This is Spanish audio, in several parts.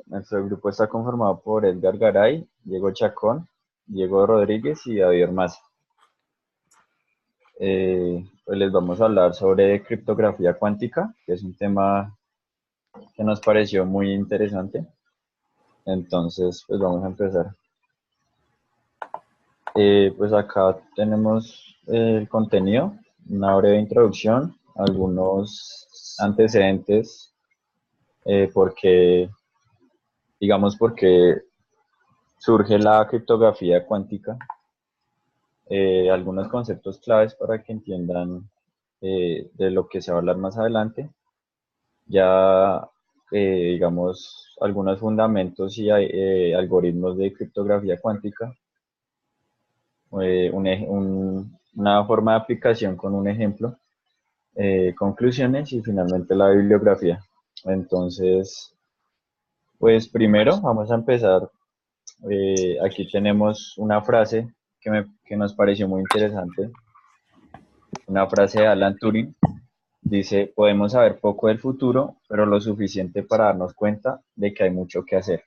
Nuestro grupo está conformado por Edgar Garay, Diego Chacón, Diego Rodríguez y David Ormaza. Pues les vamos a hablar sobre criptografía cuántica, que es un tema que nos pareció muy interesante. Entonces, pues vamos a empezar. Pues acá tenemos el contenido, una breve introducción, algunos antecedentes, porque, digamos, porque surge la criptografía cuántica, algunos conceptos claves para que entiendan de lo que se va a hablar más adelante. Ya, digamos, algunos fundamentos y algoritmos de criptografía cuántica, una forma de aplicación con un ejemplo, conclusiones y finalmente la bibliografía. Entonces, pues primero vamos a empezar. Aquí tenemos una frase que nos pareció muy interesante, una frase de Alan Turing. Dice, podemos saber poco del futuro, pero lo suficiente para darnos cuenta de que hay mucho que hacer.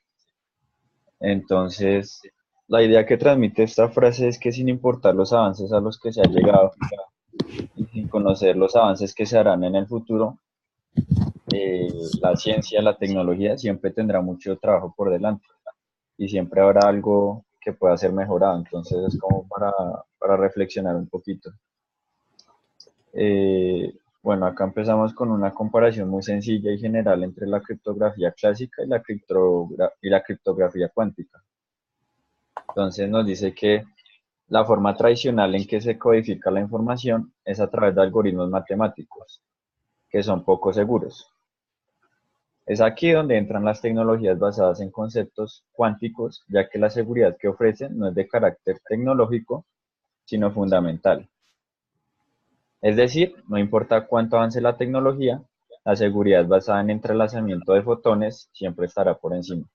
Entonces, la idea que transmite esta frase es que sin importar los avances a los que se ha llegado y sin conocer los avances que se harán en el futuro, la ciencia, la tecnología siempre tendrá mucho trabajo por delante y siempre habrá algo que pueda ser mejorado. Entonces, es como para reflexionar un poquito. Bueno, acá empezamos con una comparación muy sencilla y general entre la criptografía clásica y la criptografía cuántica. Entonces nos dice que la forma tradicional en que se codifica la información es a través de algoritmos matemáticos, que son poco seguros. Es aquí donde entran las tecnologías basadas en conceptos cuánticos, ya que la seguridad que ofrecen no es de carácter tecnológico, sino fundamental. Es decir, no importa cuánto avance la tecnología, la seguridad basada en entrelazamiento de fotones siempre estará por encima.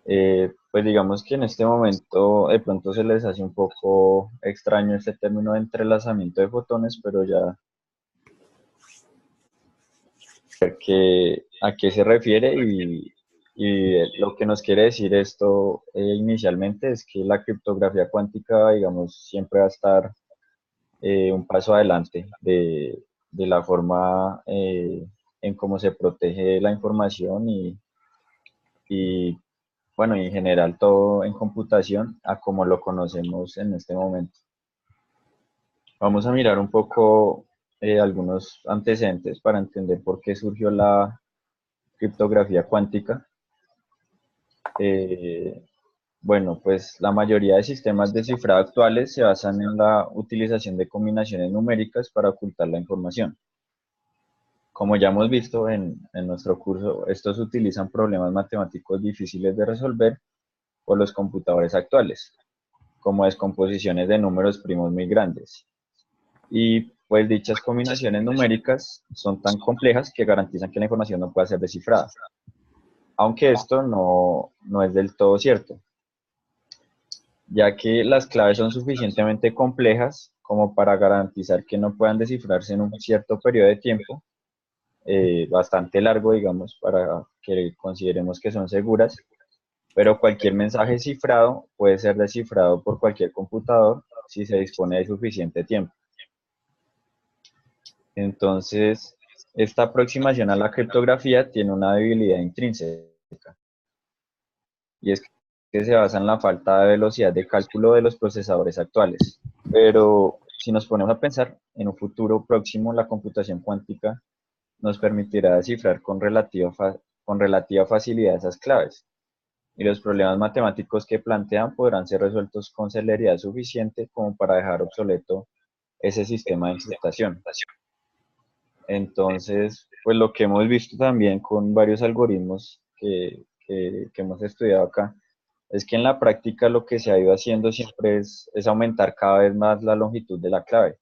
Pues digamos que en este momento de pronto se les hace un poco extraño este término de entrelazamiento de fotones, pero ya ver a qué se refiere y lo que nos quiere decir esto inicialmente es que la criptografía cuántica, digamos, siempre va a estar un paso adelante de la forma en cómo se protege la información y, bueno, y en general todo en computación a como lo conocemos en este momento. Vamos a mirar un poco algunos antecedentes para entender por qué surgió la criptografía cuántica. Eh, bueno, pues la mayoría de sistemas de cifrado actuales se basan en la utilización de combinaciones numéricas para ocultar la información. Como ya hemos visto en nuestro curso, estos utilizan problemas matemáticos difíciles de resolver por los computadores actuales, como descomposiciones de números primos muy grandes. Y pues dichas combinaciones numéricas son tan complejas que garantizan que la información no pueda ser descifrada. Aunque esto no es del todo cierto, ya que las claves son suficientemente complejas como para garantizar que no puedan descifrarse en un cierto periodo de tiempo, bastante largo, digamos, para que consideremos que son seguras, pero cualquier mensaje cifrado puede ser descifrado por cualquier computador si se dispone de suficiente tiempo. Entonces, esta aproximación a la criptografía tiene una debilidad intrínseca, y es que se basa en la falta de velocidad de cálculo de los procesadores actuales. Pero si nos ponemos a pensar, en un futuro próximo la computación cuántica nos permitirá descifrar con relativa facilidad esas claves, y los problemas matemáticos que plantean podrán ser resueltos con celeridad suficiente como para dejar obsoleto ese sistema de encriptación. Entonces, pues lo que hemos visto también con varios algoritmos que hemos estudiado acá, es que en la práctica lo que se ha ido haciendo siempre es aumentar cada vez más la longitud de la clave.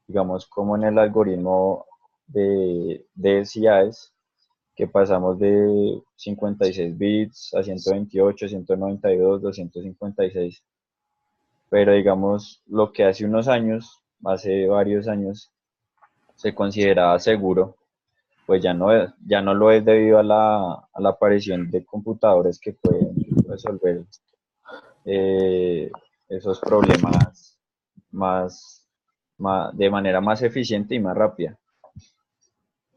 Digamos, como en el algoritmo de CIAES, que pasamos de 56 bits a 128, 192, 256. Pero digamos, lo que hace varios años, se consideraba seguro, pues ya no lo es debido a la aparición de computadores que pueden resolver esos problemas más, de manera más eficiente y más rápida.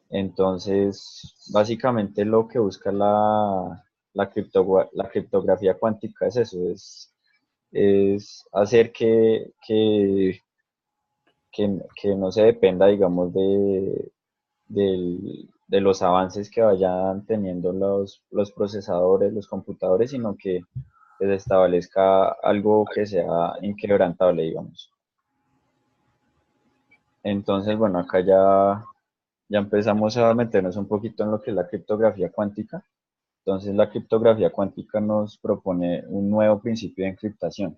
Entonces, básicamente lo que busca la criptografía cuántica es eso, es hacer que no se dependa, digamos, de los avances que vayan teniendo los procesadores, los computadores, sino que se establezca algo que sea inquebrantable, digamos. Entonces, bueno, acá ya empezamos a meternos un poquito en lo que es la criptografía cuántica. Entonces, la criptografía cuántica nos propone un nuevo principio de encriptación.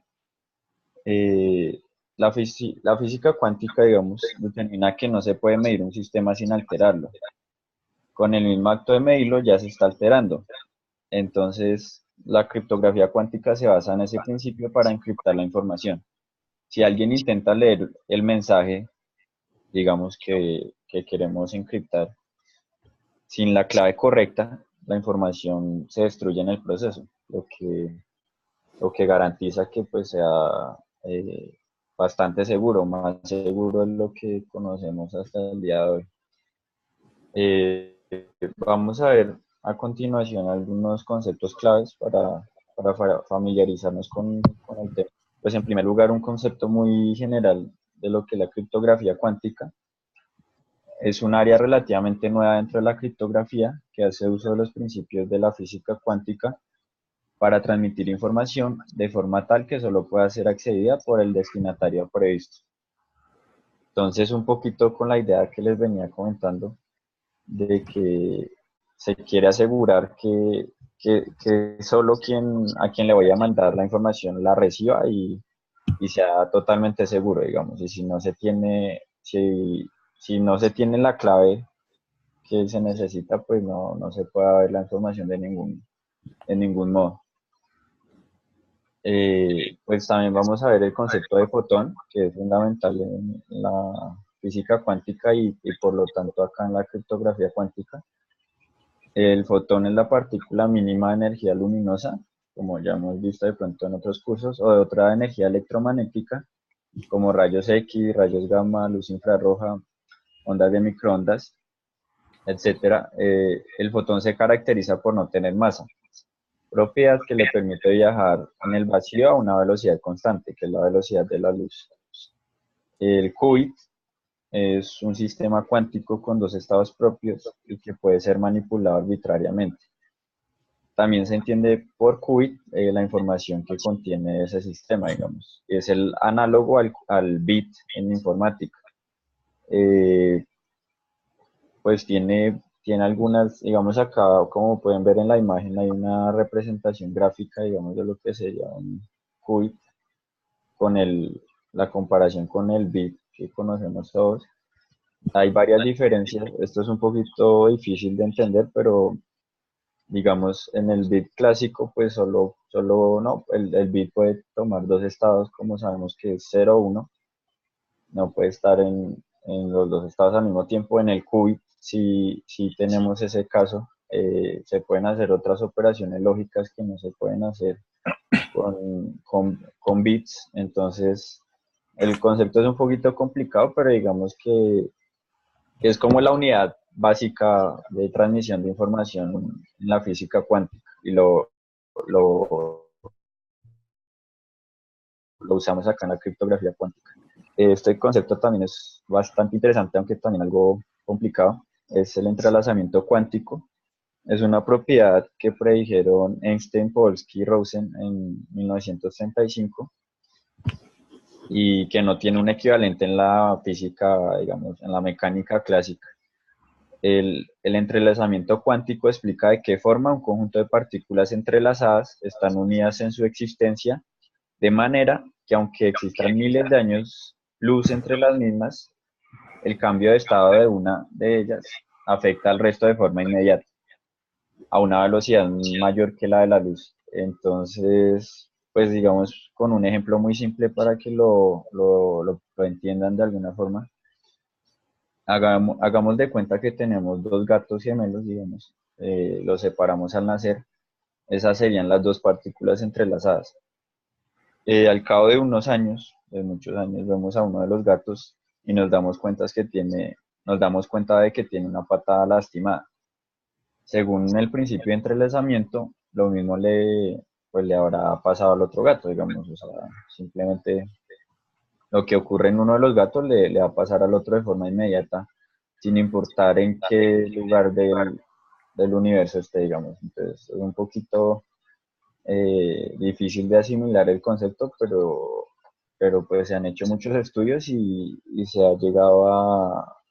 Eh, la física cuántica, digamos, determina que no se puede medir un sistema sin alterarlo. Con el mismo acto de medirlo ya se está alterando. Entonces, la criptografía cuántica se basa en ese principio para encriptar la información. Si alguien intenta leer el mensaje, digamos que queremos encriptar, sin la clave correcta, la información se destruye en el proceso, lo que garantiza que pues sea bastante seguro, más seguro de lo que conocemos hasta el día de hoy. Eh, Vamos a ver a continuación algunos conceptos claves para familiarizarnos con el tema. Pues en primer lugar, un concepto muy general de lo que es la criptografía cuántica. Es un área relativamente nueva dentro de la criptografía que hace uso de los principios de la física cuántica para transmitir información de forma tal que solo pueda ser accedida por el destinatario previsto. Entonces, un poquito con la idea que les venía comentando de que se quiere asegurar que solo a quien le voy a mandar la información la reciba y sea totalmente seguro, digamos. Y si no se tiene, si no se tiene la clave que se necesita, pues no se puede ver la información en ningún modo. Pues también vamos a ver el concepto de fotón, que es fundamental en la física cuántica y por lo tanto acá en la criptografía cuántica. El fotón es la partícula mínima de energía luminosa, como ya hemos visto de pronto en otros cursos, o de otra energía electromagnética, como rayos X, rayos gamma, luz infrarroja, ondas de microondas, etcétera. El fotón se caracteriza por no tener masa, propiedad que le permite viajar en el vacío a una velocidad constante, que es la velocidad de la luz. El qubit es un sistema cuántico con dos estados propios y que puede ser manipulado arbitrariamente. También se entiende por qubit la información que contiene ese sistema, digamos. Es el análogo al bit en informática. Eh, pues tiene algunas, digamos acá, como pueden ver en la imagen, hay una representación gráfica, digamos, de lo que sería un qubit con la comparación con el bit que conocemos todos. Hay varias diferencias, esto es un poquito difícil de entender, pero digamos, en el bit clásico, pues solo no, el bit puede tomar dos estados, como sabemos que es 0 o 1, no puede estar en los dos estados al mismo tiempo. En el qubit, si tenemos ese caso, se pueden hacer otras operaciones lógicas que no se pueden hacer con bits, entonces el concepto es un poquito complicado, pero digamos que es como la unidad básica de transmisión de información en la física cuántica y lo, lo usamos acá en la criptografía cuántica. Este concepto también es bastante interesante, aunque también algo complicado. Es el entrelazamiento cuántico. Es una propiedad que predijeron Einstein, Podolsky y Rosen en 1935 y que no tiene un equivalente en la física, digamos, en la mecánica clásica. El entrelazamiento cuántico explica de qué forma un conjunto de partículas entrelazadas están unidas en su existencia, de manera que aunque existan miles de años luz entre las mismas, el cambio de estado de una de ellas afecta al resto de forma inmediata, a una velocidad mayor que la de la luz. Entonces, pues digamos, con un ejemplo muy simple para que lo entiendan de alguna forma. Hagamos de cuenta que tenemos dos gatos gemelos, digamos, los separamos al nacer, esas serían las dos partículas entrelazadas. Al cabo de unos años, de muchos años, vemos a uno de los gatos y nos damos cuenta de que tiene una pata lastimada. Según el principio de entrelazamiento, lo mismo pues, le habrá pasado al otro gato, digamos, o sea, simplemente lo que ocurre en uno de los gatos le va a pasar al otro de forma inmediata, sin importar en qué lugar del universo esté, digamos. Entonces, es un poquito difícil de asimilar el concepto, pero pues se han hecho muchos estudios y se ha llegado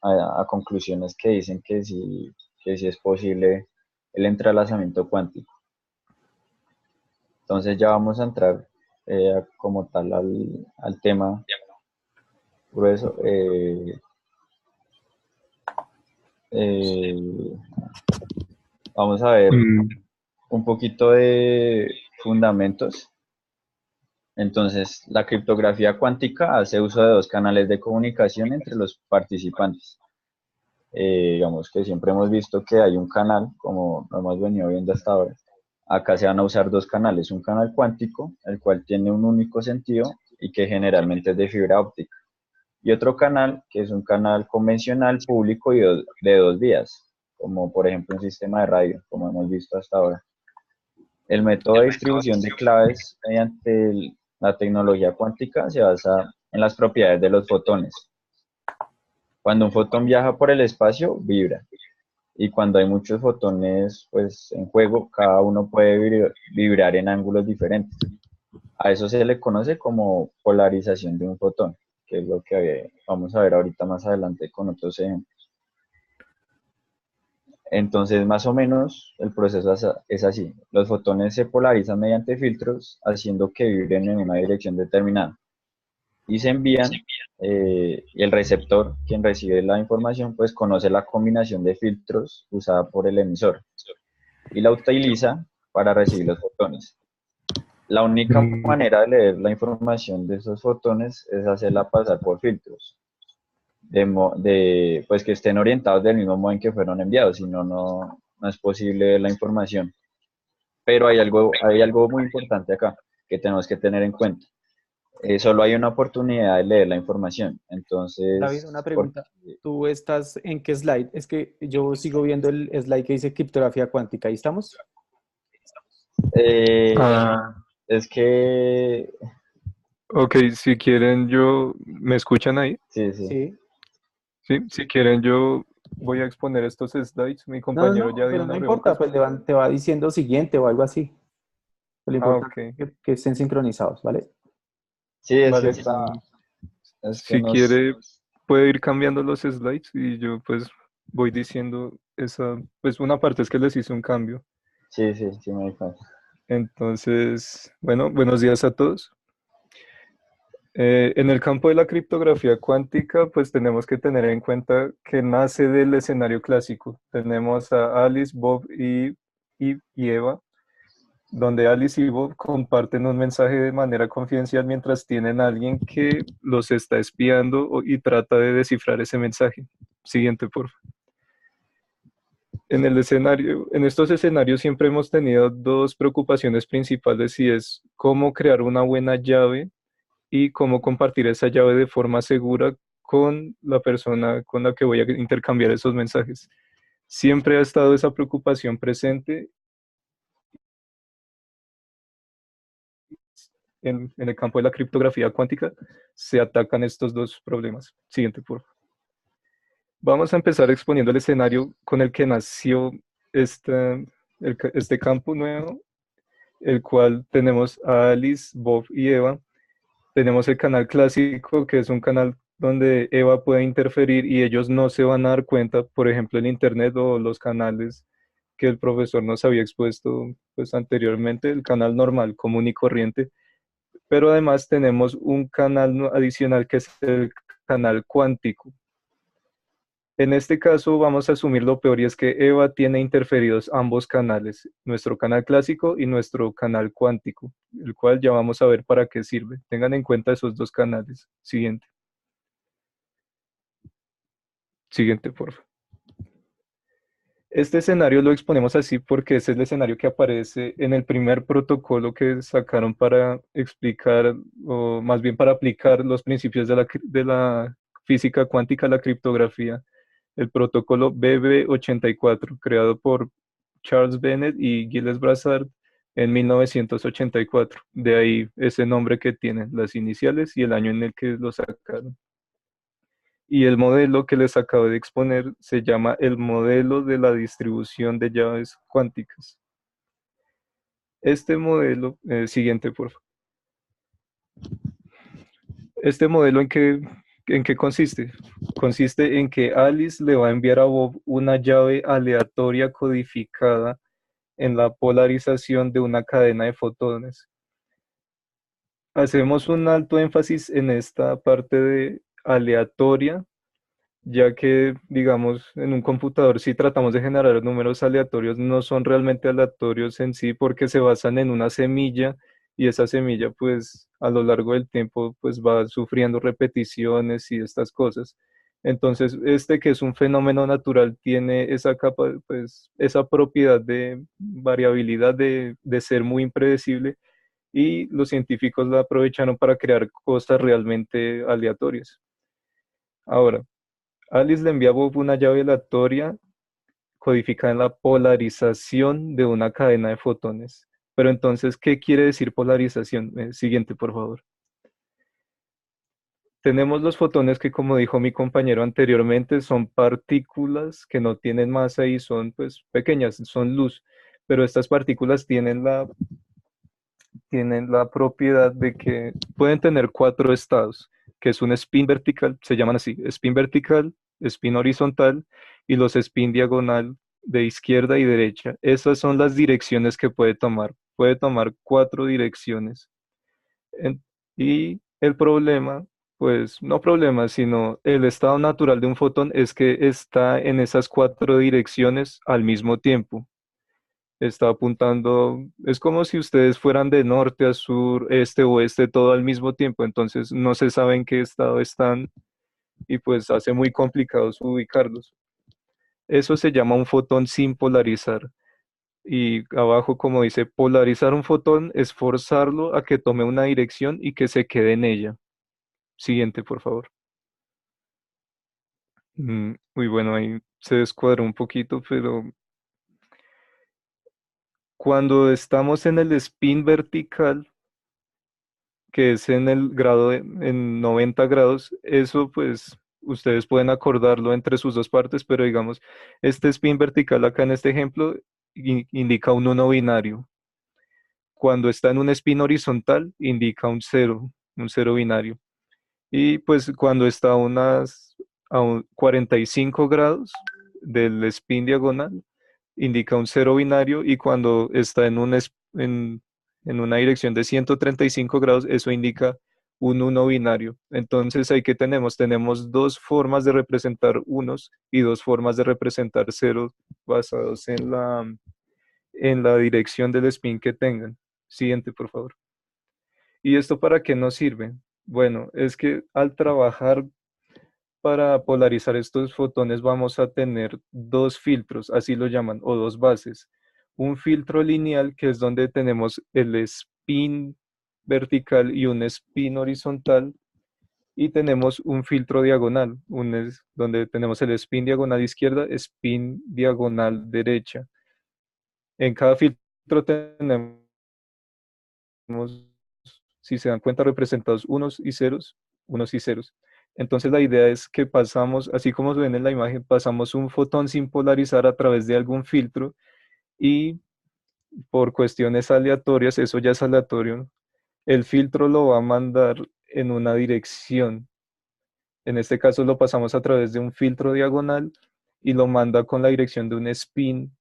a conclusiones que dicen que sí es posible el entrelazamiento cuántico. Entonces ya vamos a entrar como tal al tema grueso. Eh, Vamos a ver Mm, un poquito de fundamentos. Entonces, la criptografía cuántica hace uso de dos canales de comunicación entre los participantes. Digamos que siempre hemos visto que hay un canal, como lo hemos venido viendo hasta ahora. Acá se van a usar dos canales, un canal cuántico, el cual tiene un único sentido y que generalmente es de fibra óptica, y otro canal que es un canal convencional público y de dos vías, como por ejemplo un sistema de radio, como hemos visto hasta ahora. El método de distribución de claves mediante la tecnología cuántica se basa en las propiedades de los fotones. Cuando un fotón viaja por el espacio, vibra. Y cuando hay muchos fotones pues, en juego, cada uno puede vibrar en ángulos diferentes. A eso se le conoce como polarización de un fotón, que es lo que vamos a ver ahorita más adelante con otros ejemplos. Entonces, más o menos, el proceso es así. Los fotones se polarizan mediante filtros, haciendo que vibren en una dirección determinada. Y se envían, y el receptor, quien recibe la información, pues conoce la combinación de filtros usada por el emisor y la utiliza para recibir los fotones. La única mm, manera de leer la información de esos fotones es hacerla pasar por filtros, pues que estén orientados del mismo modo en que fueron enviados, si no, no es posible ver la información. Pero hay algo muy importante acá que tenemos que tener en cuenta. Solo hay una oportunidad de leer la información. David, una Entonces, pregunta. ¿Tú estás en qué slide? Es que yo sigo viendo el slide que dice criptografía cuántica. ¿Ahí estamos? eh, ah, es que, ok, si quieren ¿me escuchan ahí? sí, sí, Sí. Sí, si quieren yo voy a exponer estos slides. Mi No, compañero no, ya dio pero no una importa, pues revocación. te va diciendo siguiente o algo así. Lo Ah, importante ok. es que estén sincronizados, ¿vale? sí, es que Vale, está, es que si quiere puede ir cambiando los slides y yo pues voy diciendo pues una parte es que les hice un cambio. sí, sí, sí me di cuenta. Entonces, bueno, buenos días a todos. En el campo de la criptografía cuántica, pues tenemos que tener en cuenta que nace del escenario clásico. Tenemos a Alice, Bob y Eva, donde Alice y Bob comparten un mensaje de manera confidencial mientras tienen a alguien que los está espiando y trata de descifrar ese mensaje. Siguiente, por favor. En estos escenarios siempre hemos tenido dos preocupaciones principales y es cómo crear una buena llave y cómo compartir esa llave de forma segura con la persona con la que voy a intercambiar esos mensajes. Siempre ha estado esa preocupación presente en el campo de la criptografía cuántica. Se atacan estos dos problemas. Siguiente, por favor. Vamos a empezar exponiendo el escenario con el que nació este, este campo nuevo, el cual tenemos a Alice, Bob y Eva. Tenemos el canal clásico, que es un canal donde Eva puede interferir y ellos no se van a dar cuenta, por ejemplo, el Internet o los canales que el profesor nos había expuesto pues, anteriormente, el canal normal, común y corriente. Pero además tenemos un canal adicional que es el canal cuántico. En este caso vamos a asumir lo peor y es que Eva tiene interferidos ambos canales, nuestro canal clásico y nuestro canal cuántico, el cual ya vamos a ver para qué sirve. Tengan en cuenta esos dos canales. Siguiente. Siguiente, por favor. Este escenario lo exponemos así porque ese es el escenario que aparece en el primer protocolo que sacaron para explicar, o más bien para aplicar los principios de la física cuántica a la criptografía. El protocolo BB84, creado por Charles Bennett y Gilles Brassard en 1984. De ahí ese nombre que tienen, las iniciales y el año en el que lo sacaron. Y el modelo que les acabo de exponer se llama el modelo de la distribución de llaves cuánticas. Este modelo, siguiente por favor. Este modelo ¿en qué consiste? Consiste en que Alice le va a enviar a Bob una llave aleatoria codificada en la polarización de una cadena de fotones. Hacemos un alto énfasis en esta parte de aleatoria, ya que, digamos, en un computador, si tratamos de generar números aleatorios, no son realmente aleatorios en sí porque se basan en una semilla y esa semilla, pues, a lo largo del tiempo, pues, va sufriendo repeticiones y estas cosas. Entonces, este que es un fenómeno natural tiene esa capa, pues, esa propiedad de variabilidad de ser muy impredecible y los científicos la aprovecharon para crear cosas realmente aleatorias. Ahora, Alice le envía a Bob una llave aleatoria codificada en la polarización de una cadena de fotones. Pero entonces, ¿qué quiere decir polarización? Siguiente, por favor. Tenemos los fotones que, como dijo mi compañero anteriormente, son partículas que no tienen masa y son pues pequeñas, son luz. Pero estas partículas tienen la propiedad de que pueden tener cuatro estados, que es un spin vertical, se llaman así, spin vertical, spin horizontal y los spin diagonal de izquierda y derecha. Esas son las direcciones que puede tomar. Puede tomar cuatro direcciones. Y el problema, pues no problema, sino el estado natural de un fotón es que está en esas cuatro direcciones al mismo tiempo. Está apuntando, es como si ustedes fueran de norte a sur, este, oeste, todo al mismo tiempo, entonces no se sabe en qué estado están y pues hace muy complicado ubicarlos. Eso se llama un fotón sin polarizar. Y abajo, como dice, polarizar un fotón es forzarlo a que tome una dirección y que se quede en ella. Siguiente, por favor. Muy bueno, ahí se descuadró un poquito, pero cuando estamos en el spin vertical, que es en el grado en 90 grados, eso pues ustedes pueden acordarlo entre sus dos partes, pero digamos, este spin vertical acá en este ejemplo indica un uno binario. Cuando está en un spin horizontal, indica un cero binario. Y pues cuando está a 45 grados del spin diagonal, indica un cero binario y cuando está en una dirección de 135 grados, eso indica un uno binario. Entonces, ahí que tenemos, tenemos dos formas de representar unos y dos formas de representar ceros basados en la dirección del spin que tengan. Siguiente, por favor. ¿Y esto para qué nos sirve? Bueno, es que al trabajar para polarizar estos fotones vamos a tener dos filtros, así lo llaman, o dos bases. Un filtro lineal, que es donde tenemos el spin vertical y un spin horizontal, y tenemos un filtro diagonal, donde tenemos el spin diagonal izquierda, spin diagonal derecha. En cada filtro tenemos, si se dan cuenta, representados unos y ceros. Entonces la idea es que pasamos, así como se ven en la imagen, pasamos un fotón sin polarizar a través de algún filtro y por cuestiones aleatorias, eso ya es aleatorio, el filtro lo va a mandar en una dirección. En este caso lo pasamos a través de un filtro diagonal y lo manda con la dirección de un spin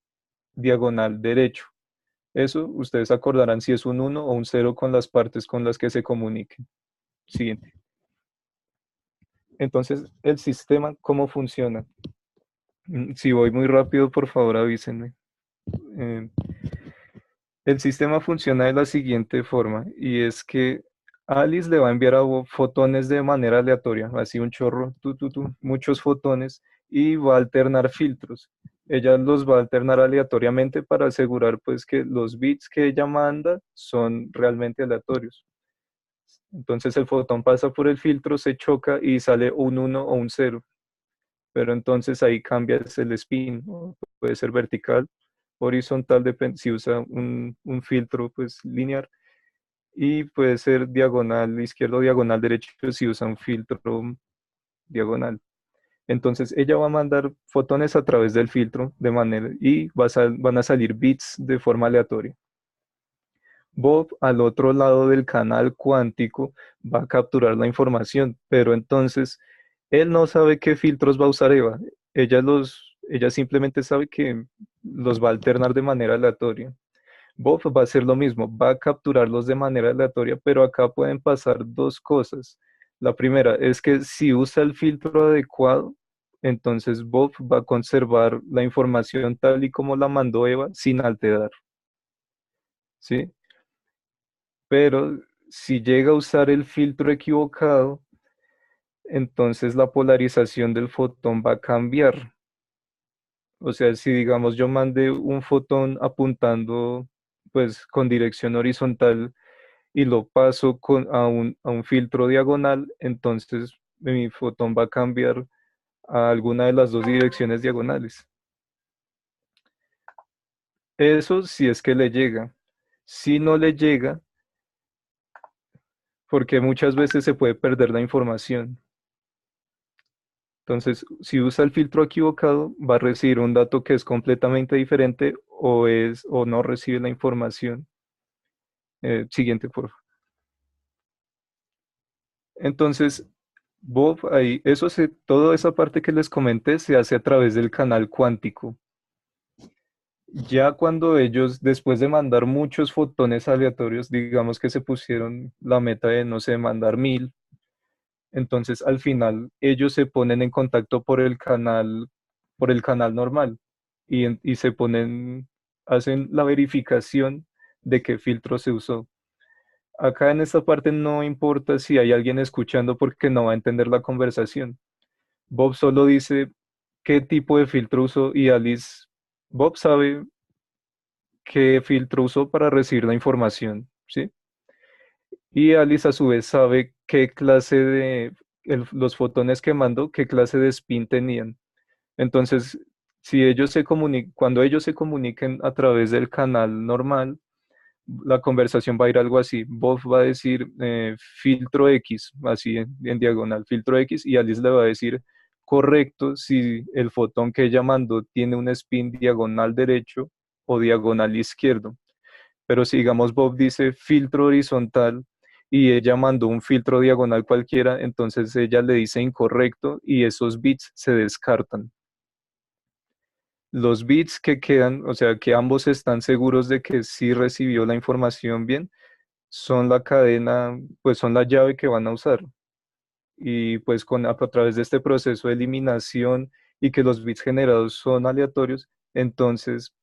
diagonal derecho. Eso ustedes acordarán si es un 1 o un 0 con las partes con las que se comuniquen. Siguiente. Entonces, el sistema, ¿cómo funciona? Si voy muy rápido, por favor avísenme. Eh, el sistema funciona de la siguiente forma, y es que Alice le va a enviar a Bob fotones de manera aleatoria, así un chorro, muchos fotones, y va a alternar filtros. Ella los va a alternar aleatoriamente para asegurar pues que los bits que ella manda son realmente aleatorios. Entonces el fotón pasa por el filtro, se choca y sale un 1 o un 0. Pero entonces ahí cambia el spin, ¿no? Puede ser vertical, horizontal, si usa un filtro pues lineal, y puede ser diagonal izquierdo, diagonal derecho si usa un filtro diagonal. Entonces ella va a mandar fotones a través del filtro de manera y van a salir bits de forma aleatoria. Bob al otro lado del canal cuántico va a capturar la información, pero entonces él no sabe qué filtros va a usar Eva. Ella simplemente sabe que los va a alternar de manera aleatoria. Bob va a hacer lo mismo, va a capturarlos de manera aleatoria, pero acá pueden pasar dos cosas. La primera es que si usa el filtro adecuado, entonces Bob va a conservar la información tal y como la mandó Eva sin alterar, ¿sí? Pero si llega a usar el filtro equivocado, entonces la polarización del fotón va a cambiar. O sea, si digamos yo mandé un fotón apuntando pues con dirección horizontal y lo paso a un filtro diagonal, entonces mi fotón va a cambiar a alguna de las dos direcciones diagonales. Eso si es que le llega. Si no le llega, porque muchas veces se puede perder la información. Entonces, si usa el filtro equivocado, va a recibir un dato que es completamente diferente o no recibe la información. Siguiente, por favor. Entonces, Bob, ahí, toda esa parte que les comenté se hace a través del canal cuántico. Ya cuando ellos, después de mandar muchos fotones aleatorios, digamos que se pusieron la meta de, no sé, mandar 1000, entonces al final ellos se ponen en contacto por el canal normal y hacen la verificación de qué filtro se usó. Acá en esta parte no importa si hay alguien escuchando porque no va a entender la conversación. Bob solo dice qué tipo de filtro usó y Bob sabe qué filtro usó para recibir la información, ¿sí? Y Alice a su vez sabe qué clase los fotones que mandó, qué clase de spin tenían. Entonces, cuando ellos se comuniquen a través del canal normal, la conversación va a ir algo así. Bob va a decir filtro X, así en diagonal, filtro X, y Alice le va a decir correcto si el fotón que ella mandó tiene un spin diagonal derecho o diagonal izquierdo. Pero si digamos Bob dice filtro horizontal y ella mandó un filtro diagonal cualquiera, entonces ella le dice incorrecto y esos bits se descartan. Los bits que quedan, o sea, que ambos están seguros de que sí recibió la información bien, son la cadena, pues son la llave que van a usar. Y pues a través de este proceso de eliminación y que los bits generados son aleatorios, entonces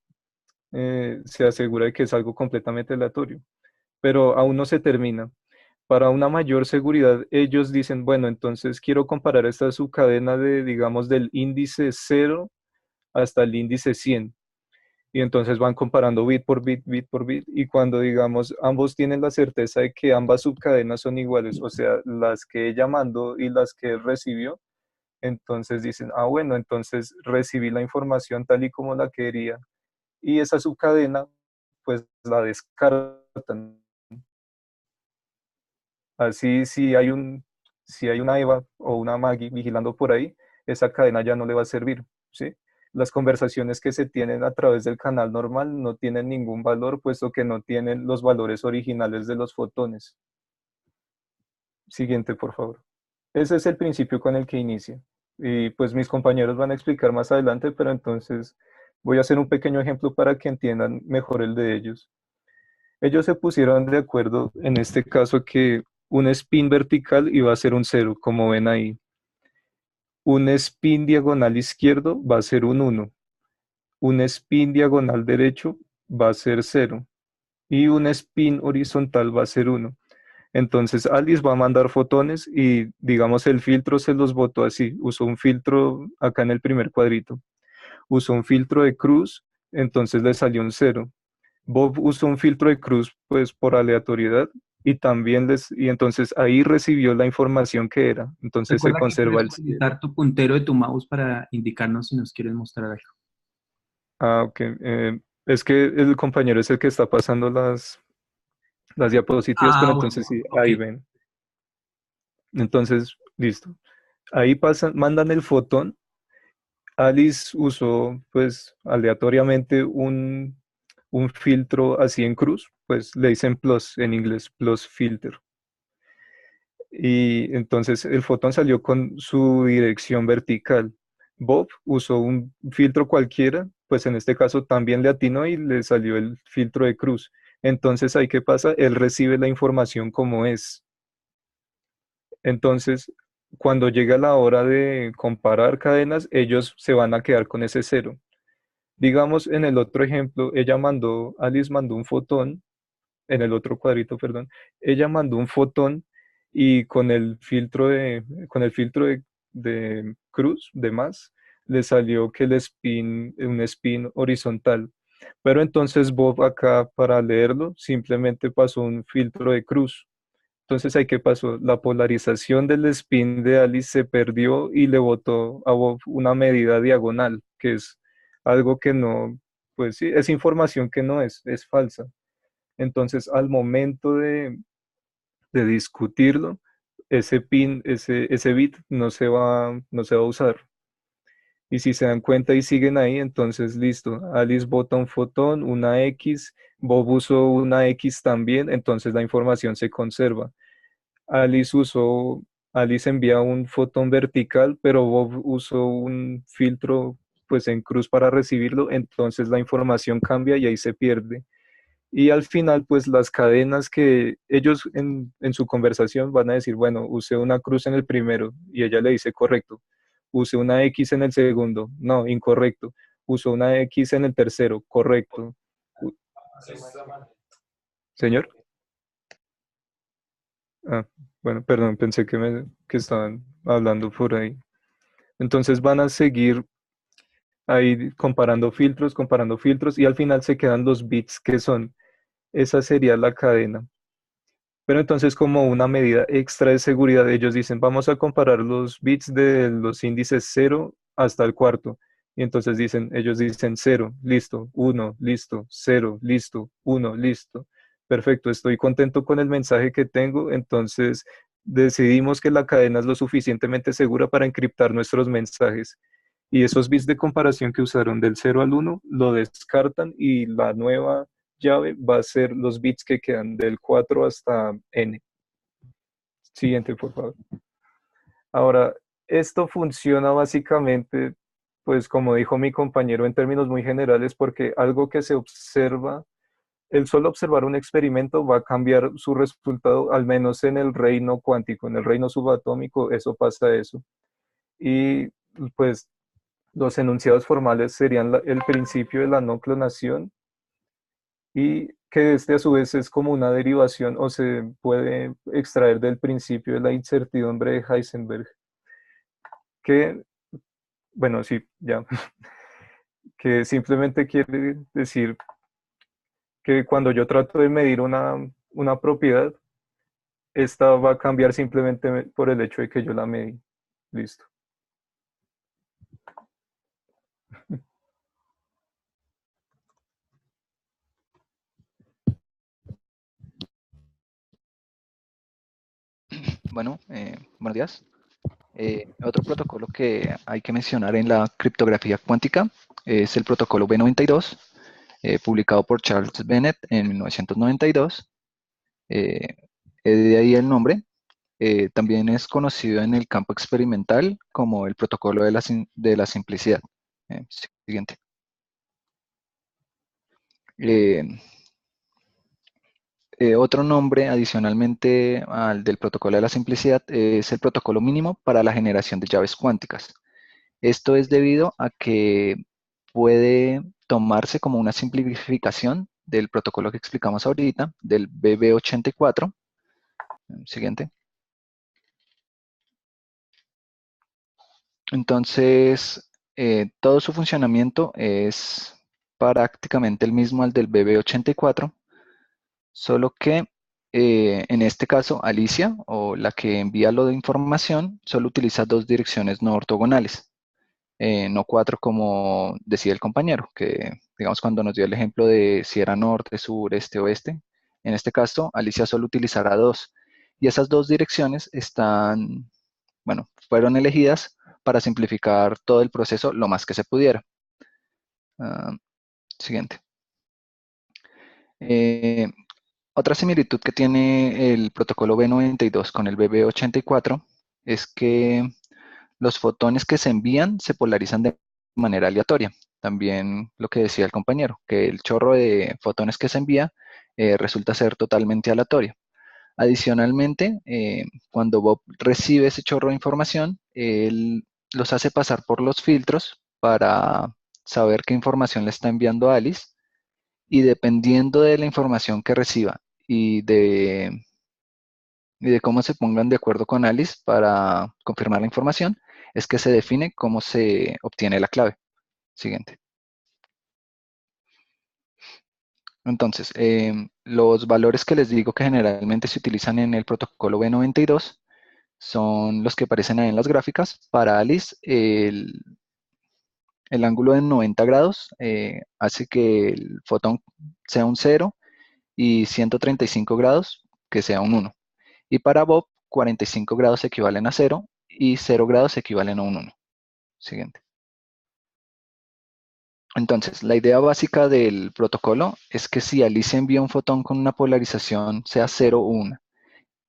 se asegura de que es algo completamente aleatorio. Pero aún no se termina. Para una mayor seguridad, ellos dicen, bueno, entonces quiero comparar esta subcadena digamos, del índice 0 hasta el índice 100. Y entonces van comparando bit por bit, bit por bit. Y cuando, digamos, ambos tienen la certeza de que ambas subcadenas son iguales, o sea, las que ella mandó y las que él recibió, entonces dicen, ah, bueno, entonces recibí la información tal y como la quería. Y esa subcadena, pues la descartan. Así, si hay una Eva o una Maggie vigilando por ahí, esa cadena ya no le va a servir, ¿sí? Las conversaciones que se tienen a través del canal normal no tienen ningún valor, puesto que no tienen los valores originales de los fotones. Siguiente, por favor. Ese es el principio con el que inicia. Y pues mis compañeros van a explicar más adelante, pero entonces voy a hacer un pequeño ejemplo para que entiendan mejor el de ellos. Ellos se pusieron de acuerdo en este caso que un spin vertical iba a ser un 0, como ven ahí. Un spin diagonal izquierdo va a ser un 1. Un spin diagonal derecho va a ser 0. Y un spin horizontal va a ser 1. Entonces Alice va a mandar fotones y digamos el filtro se los botó así, usó un filtro acá en el primer cuadrito, usó un filtro de cruz, entonces le salió un 0. Bob usó un filtro de cruz pues por aleatoriedad y también y entonces ahí recibió la información que era, entonces se Recuerda que conserva puedes el 7. utilizar tu puntero de tu mouse para indicarnos si nos quieres mostrar algo. Ah, ok. Es que el compañero es el que está pasando las diapositivas, pero Ah, bueno, entonces sí, ok. ahí ven. Entonces, listo. Ahí pasan, mandan el fotón. Alice usó, pues, aleatoriamente un filtro así en cruz, pues le dicen plus en inglés, plus filter. Y entonces el fotón salió con su dirección vertical. Bob usó un filtro cualquiera, pues en este caso también le atinó y le salió el filtro de cruz. Entonces, ¿ahí qué pasa? Él recibe la información como es. Entonces, cuando llega la hora de comparar cadenas, ellos se van a quedar con ese 0. Digamos, en el otro ejemplo, Alice mandó un fotón, en el otro cuadrito, perdón, ella mandó un fotón y con el filtro de cruz, de más, le salió que un spin horizontal. Pero entonces Bob acá, para leerlo, simplemente pasó un filtro de cruz. Entonces, ¿ahí qué pasó? La polarización del spin de Alice se perdió y le botó a Bob una medida diagonal, que es algo que no, pues sí, es información que no es falsa. Entonces, al momento de discutirlo, ese bit no se va a usar. Y si se dan cuenta y siguen ahí, entonces listo. Alice bota un fotón, una X, Bob usó una X también, entonces la información se conserva. Alice usó, Alice envía un fotón vertical, pero Bob usó un filtro pues en cruz para recibirlo, entonces la información cambia y ahí se pierde. Y al final, pues las cadenas que ellos en su conversación van a decir, bueno, usé una cruz en el primero y ella le dice correcto. Usé una X en el segundo, no, incorrecto. Usó una X en el tercero, correcto. U- Señor. Ah, bueno, perdón, pensé que estaban hablando por ahí. Entonces van a seguir ahí comparando filtros y al final se quedan los bits que son. Esa sería la cadena. Pero entonces como una medida extra de seguridad, ellos dicen, vamos a comparar los bits de los índices 0 hasta el cuarto. Y entonces ellos dicen 0, listo, 1, listo, 0, listo, 1, listo. Perfecto, estoy contento con el mensaje que tengo, entonces decidimos que la cadena es lo suficientemente segura para encriptar nuestros mensajes. Y esos bits de comparación que usaron del 0 al 1 lo descartan y la nueva llave va a ser los bits que quedan del 4 hasta n. Siguiente, por favor. Ahora, esto funciona básicamente, pues como dijo mi compañero, en términos muy generales, porque algo que se observa, el solo observar un experimento va a cambiar su resultado, al menos en el reino cuántico, en el reino subatómico, eso pasa eso. Y pues los enunciados formales serían el principio de la no clonación y que este a su vez es como una derivación o se puede extraer del principio de la incertidumbre de Heisenberg, que, bueno, sí, ya, que simplemente quiere decir que cuando yo trato de medir una propiedad, esta va a cambiar simplemente por el hecho de que yo la medí. Listo. Bueno, buenos días. Otro protocolo que hay que mencionar en la criptografía cuántica es el protocolo B92, publicado por Charles Bennett en 1992. Eh, de ahí el nombre. También es conocido en el campo experimental como el protocolo de la simplicidad. Siguiente. Eh, Otro nombre adicionalmente al del protocolo de la simplicidad es el protocolo mínimo para la generación de llaves cuánticas. Esto es debido a que puede tomarse como una simplificación del protocolo que explicamos ahorita, del BB84. Siguiente. Entonces, todo su funcionamiento es prácticamente el mismo al del BB84, solo que en este caso Alicia, o la que envía lo de información, solo utiliza dos direcciones no ortogonales, no cuatro como decía el compañero, que digamos cuando nos dio el ejemplo de si era norte, sur, este, oeste. En este caso, Alicia solo utilizará dos. Y esas dos direcciones están, bueno, fueron elegidas para simplificar todo el proceso lo más que se pudiera. Siguiente. Otra similitud que tiene el protocolo B92 con el BB84 es que los fotones que se envían se polarizan de manera aleatoria. También lo que decía el compañero, que el chorro de fotones que se envía resulta ser totalmente aleatorio. Adicionalmente, cuando Bob recibe ese chorro de información, él los hace pasar por los filtros para saber qué información le está enviando a Alice, y dependiendo de la información que reciba y de cómo se pongan de acuerdo con Alice para confirmar la información, es que se define cómo se obtiene la clave. Siguiente. Entonces, los valores que les digo que generalmente se utilizan en el protocolo B92 son los que aparecen ahí en las gráficas. Para Alice, el ángulo de 90 grados hace que el fotón sea un 0 y 135 grados que sea un 1. Y para Bob, 45 grados equivalen a 0 y 0 grados equivalen a un 1. Siguiente. Entonces, la idea básica del protocolo es que si Alice envía un fotón con una polarización, sea 0 o 1,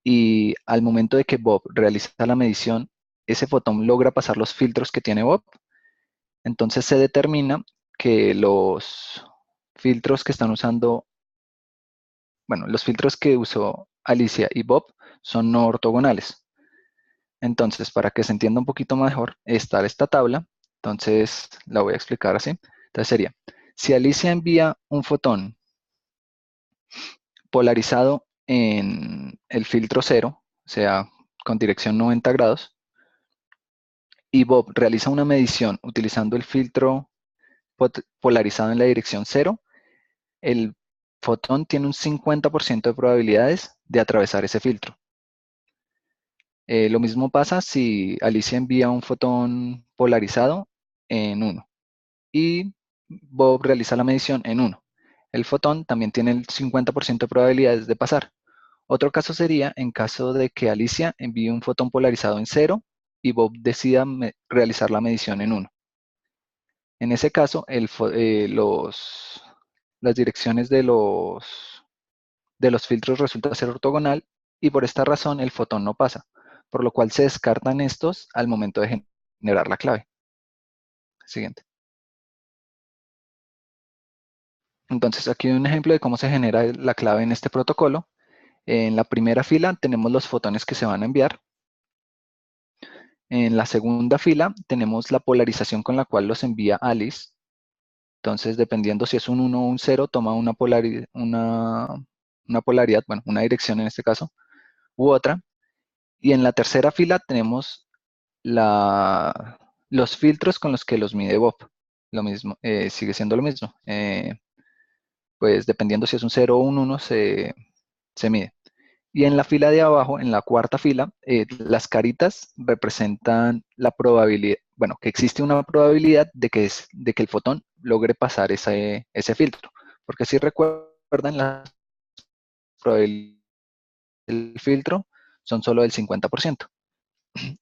y al momento de que Bob realiza la medición, ese fotón logra pasar los filtros que tiene Bob, entonces se determina que los filtros que están usando, bueno, los filtros que usó Alicia y Bob son no ortogonales. Entonces, para que se entienda un poquito mejor, está esta tabla. Entonces, la voy a explicar así. Entonces sería, si Alicia envía un fotón polarizado en el filtro 0, o sea, con dirección 90 grados, y Bob realiza una medición utilizando el filtro polarizado en la dirección 0, el fotón tiene un 50% de probabilidades de atravesar ese filtro. Lo mismo pasa si Alicia envía un fotón polarizado en 1 y Bob realiza la medición en 1. El fotón también tiene el 50% de probabilidades de pasar. Otro caso sería en caso de que Alicia envíe un fotón polarizado en 0 y Bob decida realizar la medición en 1. En ese caso, las direcciones de los filtros resulta ser ortogonal y por esta razón el fotón no pasa, por lo cual se descartan estos al momento de generar la clave. Siguiente. Entonces aquí hay un ejemplo de cómo se genera la clave en este protocolo. En la primera fila tenemos los fotones que se van a enviar. En la segunda fila tenemos la polarización con la cual los envía Alice. Entonces, dependiendo si es un 1 o un 0, toma una polaridad, bueno, una dirección en este caso, u otra. Y en la tercera fila tenemos los filtros con los que los mide Bob. Lo mismo, sigue siendo lo mismo. Pues dependiendo si es un 0 o un 1, se mide. Y en la fila de abajo, en la cuarta fila, las caritas representan la probabilidad, bueno, que existe una probabilidad de que el fotón logre pasar ese filtro. Porque si recuerdan, las probabilidades del filtro son solo del 50%.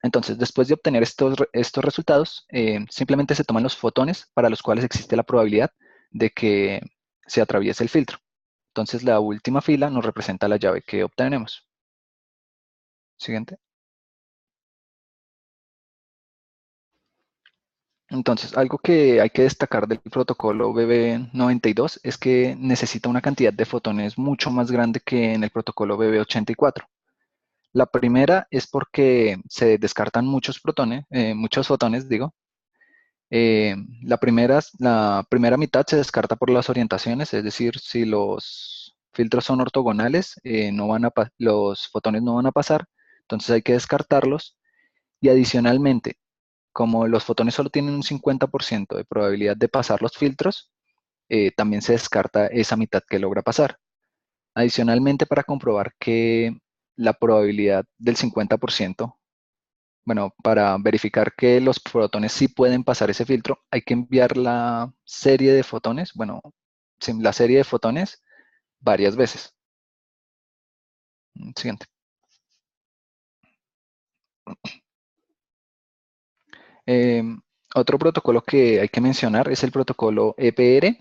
Entonces, después de obtener estos resultados, simplemente se toman los fotones para los cuales existe la probabilidad de que se atraviese el filtro. Entonces, la última fila nos representa la llave que obtenemos. Siguiente. Entonces, algo que hay que destacar del protocolo BB92 es que necesita una cantidad de fotones mucho más grande que en el protocolo BB84. La primera es porque se descartan muchos fotones, digo. La primera mitad se descarta por las orientaciones, es decir, si los filtros son ortogonales, los fotones no van a pasar, entonces hay que descartarlos. Y adicionalmente, como los fotones solo tienen un 50% de probabilidad de pasar los filtros, también se descarta esa mitad que logra pasar. Adicionalmente, para comprobar que la probabilidad del 50%, bueno, para verificar que los fotones sí pueden pasar ese filtro, hay que enviar la serie de fotones, bueno, sí, la serie de fotones varias veces. Siguiente. Otro protocolo que hay que mencionar es el protocolo EPR,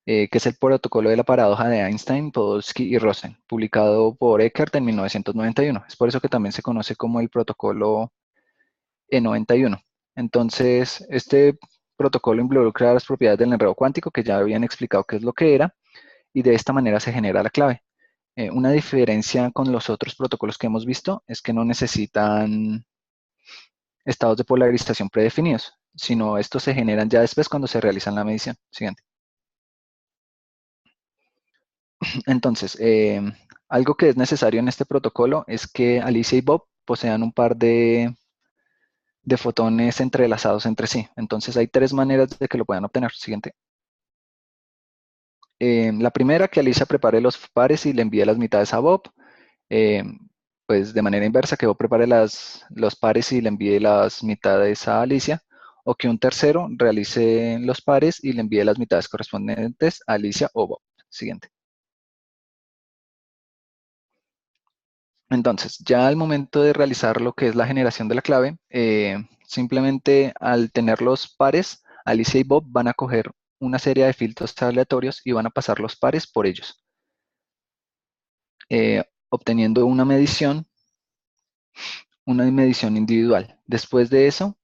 que es el protocolo de la paradoja de Einstein, Podolsky y Rosen, publicado por Eckert en 1991. Es por eso que también se conoce como el protocolo E91. Entonces, este protocolo involucra las propiedades del enredo cuántico, que ya habían explicado qué es lo que era, y de esta manera se genera la clave. Una diferencia con los otros protocolos que hemos visto es que no necesitan estados de polarización predefinidos, sino estos se generan ya después cuando se realizan la medición. Siguiente. Entonces, algo que es necesario en este protocolo es que Alicia y Bob posean un par de fotones entrelazados entre sí. Entonces, hay tres maneras de que lo puedan obtener. Siguiente. La primera, que Alicia prepare los pares y le envíe las mitades a Bob. Pues de manera inversa, que Bob prepare los pares y le envíe las mitades a Alicia. O que un tercero realice los pares y le envíe las mitades correspondientes a Alicia o Bob. Siguiente. Entonces, ya al momento de realizar lo que es la generación de la clave, simplemente al tener los pares, Alicia y Bob van a coger una serie de filtros aleatorios y van a pasar los pares por ellos, obteniendo una medición individual. Después de eso,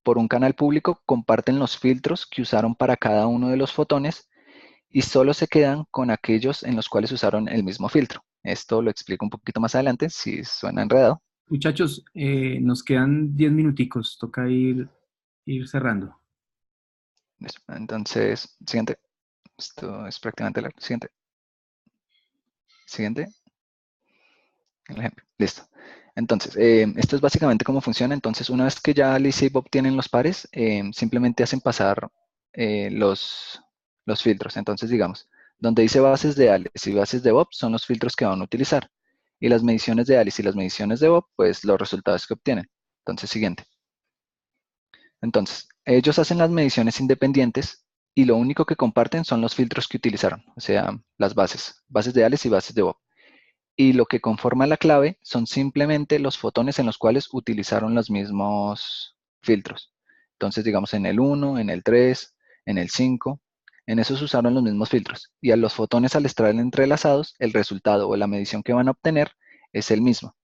por un canal público, comparten los filtros que usaron para cada uno de los fotones y solo se quedan con aquellos en los cuales usaron el mismo filtro. Esto lo explico un poquito más adelante, si suena enredado. Muchachos, nos quedan 10 minuticos, toca ir cerrando. Entonces, siguiente. Esto es prácticamente el siguiente. Siguiente. El ejemplo. Listo. Entonces, esto es básicamente cómo funciona. Entonces, una vez que ya Alicia y Bob tienen los pares, simplemente hacen pasar los filtros. Entonces, digamos, donde dice bases de Alice y bases de Bob son los filtros que van a utilizar. Y las mediciones de Alice y las mediciones de Bob, pues los resultados que obtienen. Entonces, siguiente. Entonces, ellos hacen las mediciones independientes y lo único que comparten son los filtros que utilizaron, o sea, las bases de Alice y bases de Bob. Y lo que conforma la clave son simplemente los fotones en los cuales utilizaron los mismos filtros. Entonces, digamos, en el 1, en el 3, en el 5, en esos usaron los mismos filtros. Y a los fotones al estar entrelazados, el resultado o la medición que van a obtener es el mismo.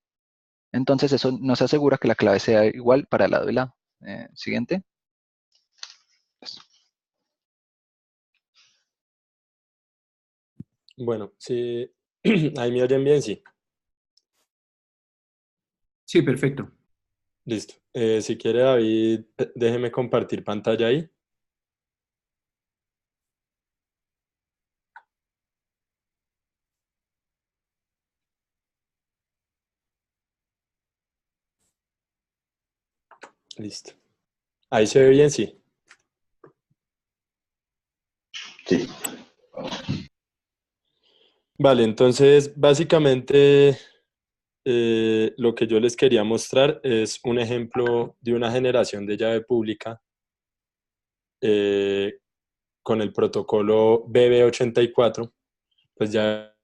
Entonces, eso nos asegura que la clave sea igual para lado y lado. Siguiente. Bueno, sí, ahí me oyen bien, sí. Sí, perfecto. Listo. Si quiere, David, déjeme compartir pantalla ahí. Listo. Ahí se ve bien, sí. Sí. Vale, entonces, básicamente, lo que yo les quería mostrar es un ejemplo de una generación de llave pública con el protocolo BB84, pues ya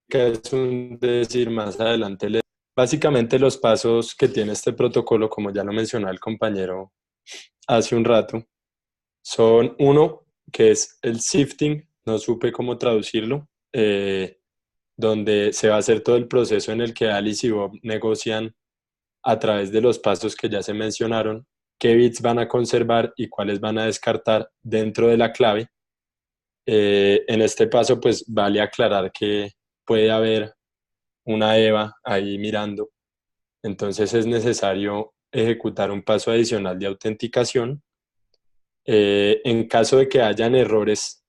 es un decir más adelante. Básicamente los pasos que tiene este protocolo, como ya lo mencionó el compañero hace un rato, son uno, que es el shifting, no supe cómo traducirlo, donde se va a hacer todo el proceso en el que Alice y Bob negocian a través de los pasos que ya se mencionaron, qué bits van a conservar y cuáles van a descartar dentro de la clave. En este paso, pues vale aclarar que puede haber una EVA ahí mirando, entonces es necesario ejecutar un paso adicional de autenticación En caso de que hayan errores,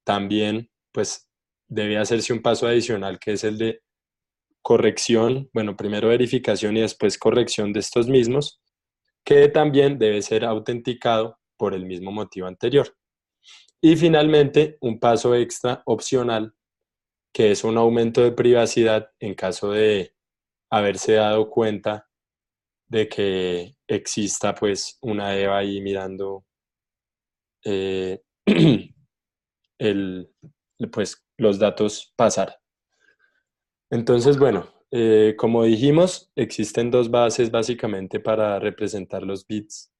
también pues debe hacerse un paso adicional, que es el de corrección, bueno, primero verificación y después corrección de estos mismos, que también debe ser autenticado por el mismo motivo anterior. Y finalmente, un paso extra opcional, que es un aumento de privacidad en caso de haberse dado cuenta de que exista pues una EVA ahí mirando eh, pues, los datos pasar. Entonces, bueno, como dijimos, existen dos bases básicamente para representar los bits,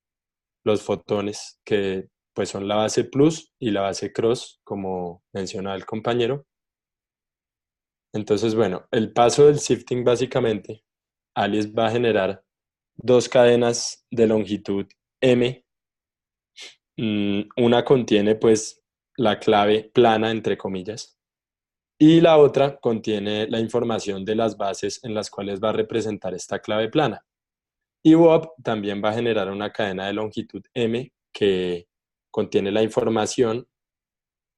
los fotones, que pues son la base plus y la base cross, como mencionaba el compañero. Entonces, bueno, el paso del shifting básicamente, Alice va a generar dos cadenas de longitud M. Una contiene pues la clave plana, entre comillas, y la otra contiene la información de las bases en las cuales va a representar esta clave plana. Y Bob también va a generar una cadena de longitud M que contiene la información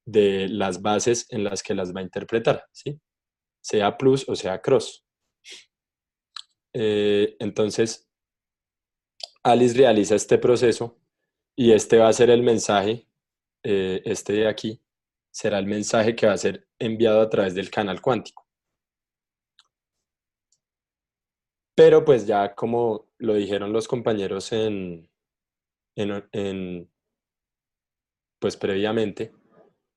de las bases en las que las va a interpretar, ¿sí? Sea plus o sea cross. Entonces, Alice realiza este proceso y este va a ser el mensaje, este de aquí, será el mensaje que va a ser enviado a través del canal cuántico. Pero pues ya como lo dijeron los compañeros pues previamente,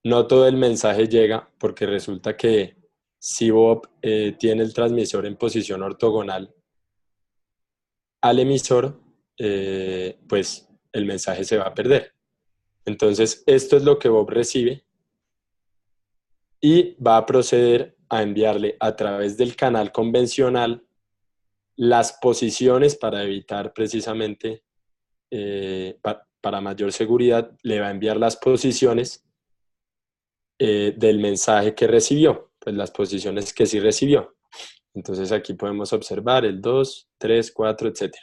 no todo el mensaje llega porque resulta que si Bob tiene el transmisor en posición ortogonal al emisor, pues el mensaje se va a perder. Entonces, esto es lo que Bob recibe y va a proceder a enviarle a través del canal convencional las posiciones para evitar precisamente, para mayor seguridad, le va a enviar las posiciones del mensaje que recibió, pues las posiciones que sí recibió. Entonces aquí podemos observar el 2, 3, 4, etc.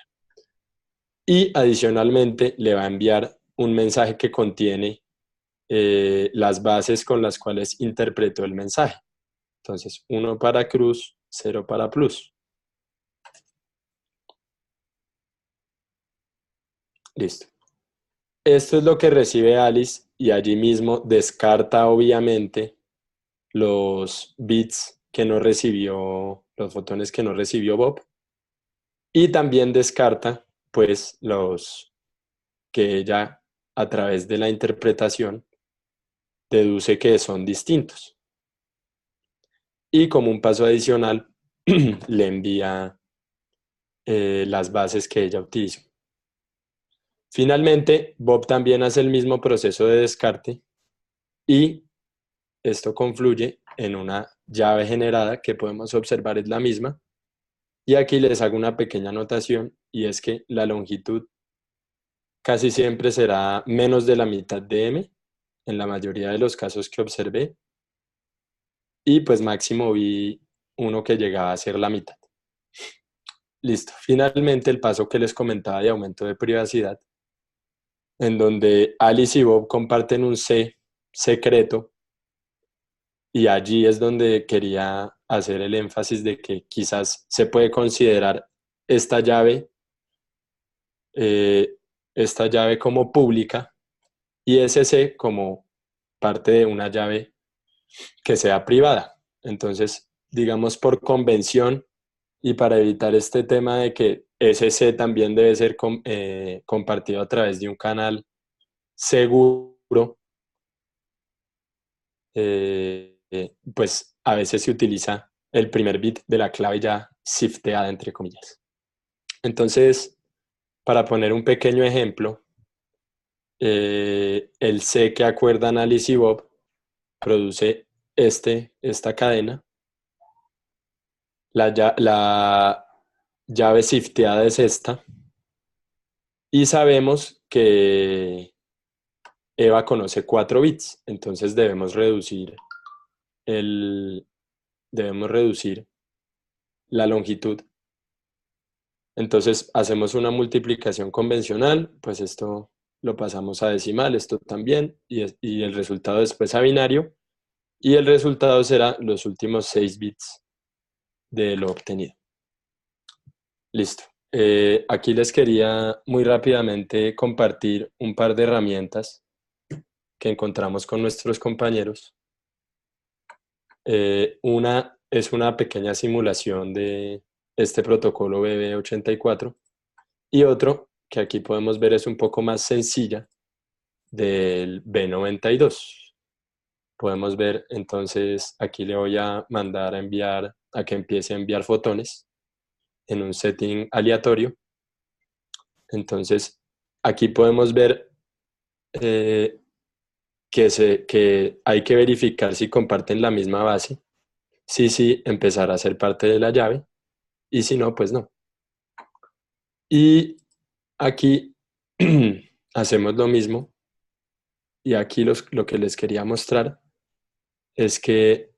Y adicionalmente le va a enviar un mensaje que contiene las bases con las cuales interpretó el mensaje. Entonces, 1 para cruz, 0 para plus. Listo. Esto es lo que recibe Alice y allí mismo descarta obviamente los bits que no recibió, los fotones que no recibió Bob, y también descarta pues los que ella a través de la interpretación deduce que son distintos. Y como un paso adicional le envía las bases que ella utilizó. Finalmente, Bob también hace el mismo proceso de descarte y esto confluye en una llave generada que podemos observar es la misma. Y aquí les hago una pequeña anotación y es que la longitud casi siempre será menos de la mitad de m en la mayoría de los casos que observé. Y pues máximo vi uno que llegaba a ser la mitad. Listo. Finalmente el paso que les comentaba de aumento de privacidad, en donde Alice y Bob comparten un C secreto, y allí es donde quería hacer el énfasis de que quizás se puede considerar esta llave como pública y ese C como parte de una llave que sea privada. Entonces, digamos por convención y para evitar este tema de que ese C también debe ser compartido a través de un canal seguro, pues a veces se utiliza el primer bit de la clave ya shifteada, entre comillas. Entonces, para poner un pequeño ejemplo, el C que acuerdan Alice y Bob produce esta cadena. La llave shifteada es esta. Y sabemos que Eva conoce 4 bits, entonces debemos reducir la longitud. Entonces hacemos una multiplicación convencional, pues esto lo pasamos a decimal, esto también, y el resultado después a binario, y el resultado será los últimos 6 bits de lo obtenido. Listo. Aquí les quería muy rápidamente compartir un par de herramientas que encontramos con nuestros compañeros. Una es una pequeña simulación de este protocolo BB84 y otro que aquí podemos ver es un poco más sencilla del B92. Podemos ver, entonces aquí le voy a mandar a enviar, a que empiece a enviar fotones en un setting aleatorio. Entonces aquí podemos ver que hay que verificar si comparten la misma base. Sí, empezar a ser parte de la llave, y si no, pues no. Y aquí hacemos lo mismo, y aquí lo que les quería mostrar es que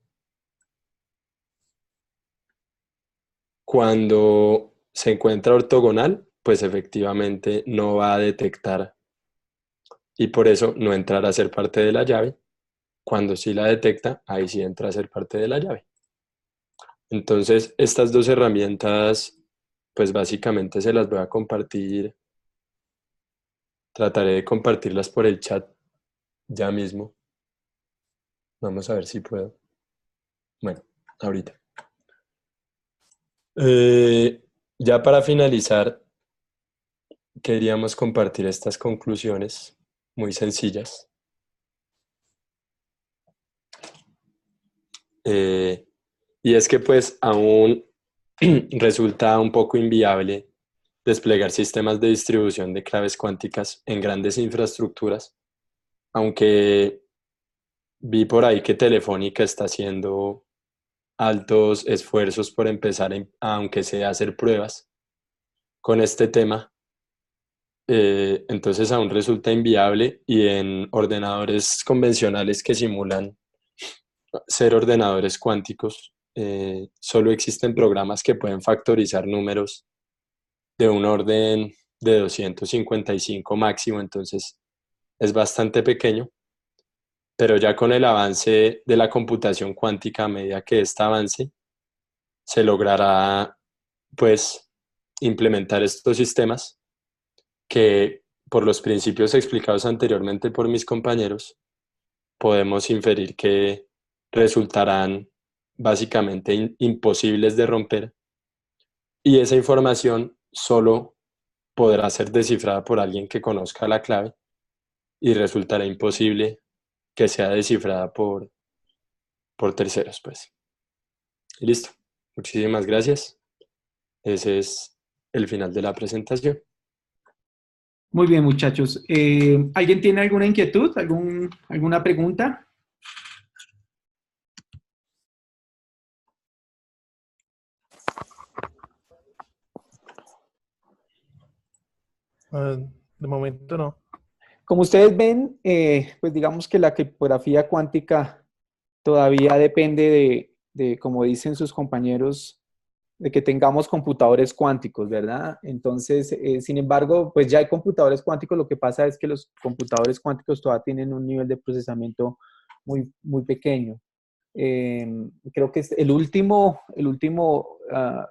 cuando se encuentra ortogonal, pues efectivamente no va a detectar y por eso no entrará a ser parte de la llave. Cuando sí la detecta, ahí sí entra a ser parte de la llave. Entonces, estas dos herramientas, pues básicamente se las voy a compartir. Trataré de compartirlas por el chat ya mismo. Vamos a ver si puedo. Bueno, ahorita. Ya para finalizar, queríamos compartir estas conclusiones muy sencillas. Y es que pues aún resulta un poco inviable desplegar sistemas de distribución de claves cuánticas en grandes infraestructuras, aunque vi por ahí que Telefónica está haciendo altos esfuerzos por empezar, aunque sea a hacer pruebas con este tema. Entonces aún resulta inviable, y en ordenadores convencionales que simulan ser ordenadores cuánticos, solo existen programas que pueden factorizar números de un orden de 255 máximo, entonces es bastante pequeño, pero ya con el avance de la computación cuántica, a medida que ésta avance, se logrará pues implementar estos sistemas que, por los principios explicados anteriormente por mis compañeros, podemos inferir que resultarán básicamente imposibles de romper, y esa información solo podrá ser descifrada por alguien que conozca la clave, y resultará imposible que sea descifrada por terceros, pues. Y listo. Muchísimas gracias. Ese es el final de la presentación. Muy bien, muchachos. ¿Alguien tiene alguna inquietud? ¿Alguna pregunta? De momento no. Como ustedes ven, pues digamos que la criptografía cuántica todavía depende como dicen sus compañeros, de que tengamos computadores cuánticos, ¿verdad? Entonces, sin embargo, pues ya hay computadores cuánticos. Lo que pasa es que los computadores cuánticos todavía tienen un nivel de procesamiento muy, muy pequeño. Creo que el último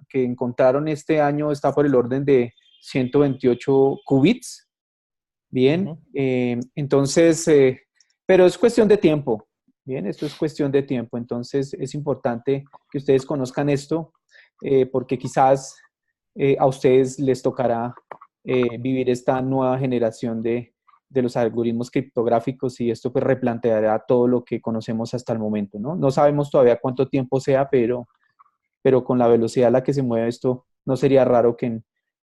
que encontraron este año está por el orden de 128 qubits. Bien, entonces, pero es cuestión de tiempo. Bien, esto es cuestión de tiempo. Entonces, es importante que ustedes conozcan esto, porque quizás a ustedes les tocará vivir esta nueva generación de los algoritmos criptográficos, y esto pues replanteará todo lo que conocemos hasta el momento, ¿no? No sabemos todavía cuánto tiempo sea, pero con la velocidad a la que se mueve esto, no sería raro que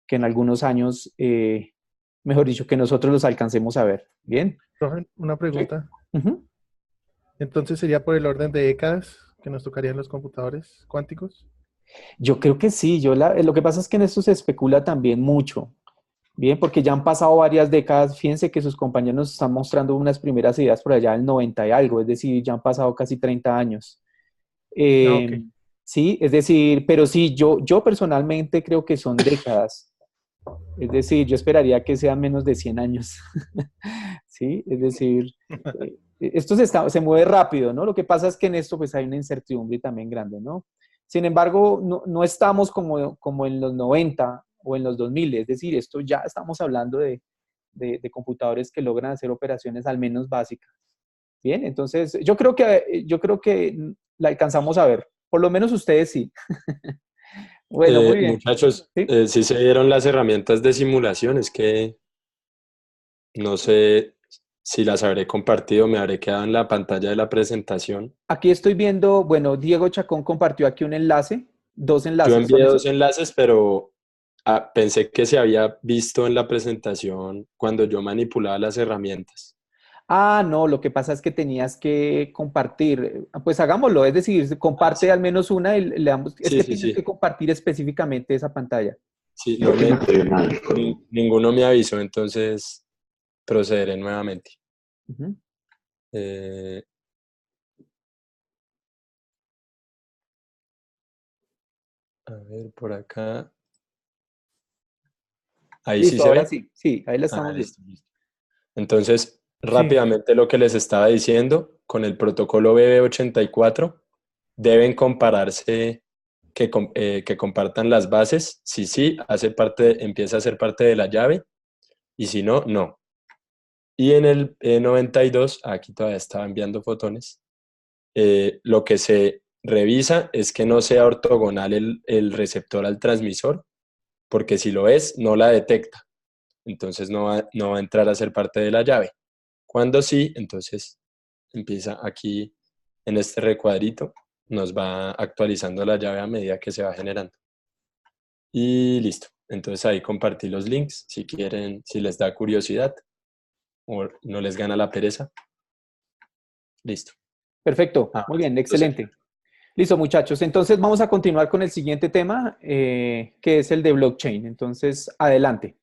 en algunos años, mejor dicho, que nosotros los alcancemos a ver. ¿Bien? Profe, una pregunta. Uh-huh. Entonces, ¿sería por el orden de décadas que nos tocarían los computadores cuánticos? Yo creo que sí. Lo que pasa es que en esto se especula también mucho. Bien, porque ya han pasado varias décadas. Fíjense que sus compañeros nos están mostrando unas primeras ideas por allá del 90 y algo, es decir, ya han pasado casi 30 años. Ok. Sí, es decir, pero sí, yo personalmente creo que son décadas. Es decir, yo esperaría que sea menos de 100 años. ¿Sí? Es decir, esto se mueve rápido, ¿no? Lo que pasa es que en esto pues hay una incertidumbre también grande, ¿no? Sin embargo, no estamos como en los 90 o en los 2000, es decir, esto ya estamos hablando de computadores que logran hacer operaciones al menos básicas. Bien, entonces yo creo que la alcanzamos a ver, por lo menos ustedes sí. Bueno, muy bien. Muchachos, ¿Sí? sí se dieron las herramientas de simulación, es que no sé si las habré compartido, me habré quedado en la pantalla de la presentación. Aquí estoy viendo, bueno, Diego Chacón compartió aquí un enlace, 2 Yo enlaces, ¿son envié dos esos? enlaces, pero pensé que se había visto en la presentación cuando yo manipulaba las herramientas. Ah, no, lo que pasa es que tenías que compartir. Pues hagámoslo, es decir, Ah, comparte sí, al menos una y le damos, es sí, que sí, tienes que sí. compartir específicamente esa pantalla. Sí, no me, ninguno me avisó, entonces procederé nuevamente. Ujú. Eh, a ver, por acá. Ahí sí Listo, se ahora ve. sí, sí, ahí la Ah, estamos viendo. listo, listo. Entonces, Sí, rápidamente lo que les estaba diciendo, con el protocolo BB84 deben compararse, que compartan las bases. Si sí, empieza a ser parte de la llave, y si no, no. Y en el 92, aquí todavía estaba enviando fotones, lo que se revisa es que no sea ortogonal el receptor al transmisor, porque si lo es, no la detecta. Entonces no va a entrar a ser parte de la llave. Cuando sí, entonces empieza aquí en este recuadrito, nos va actualizando la llave a medida que se va generando. Y listo. Entonces ahí compartí los links si quieren, si les da curiosidad o no les gana la pereza. Listo. Perfecto, Ah, muy bien, entonces, excelente. Listo, muchachos. Entonces vamos a continuar con el siguiente tema, que es el de blockchain. Entonces, adelante.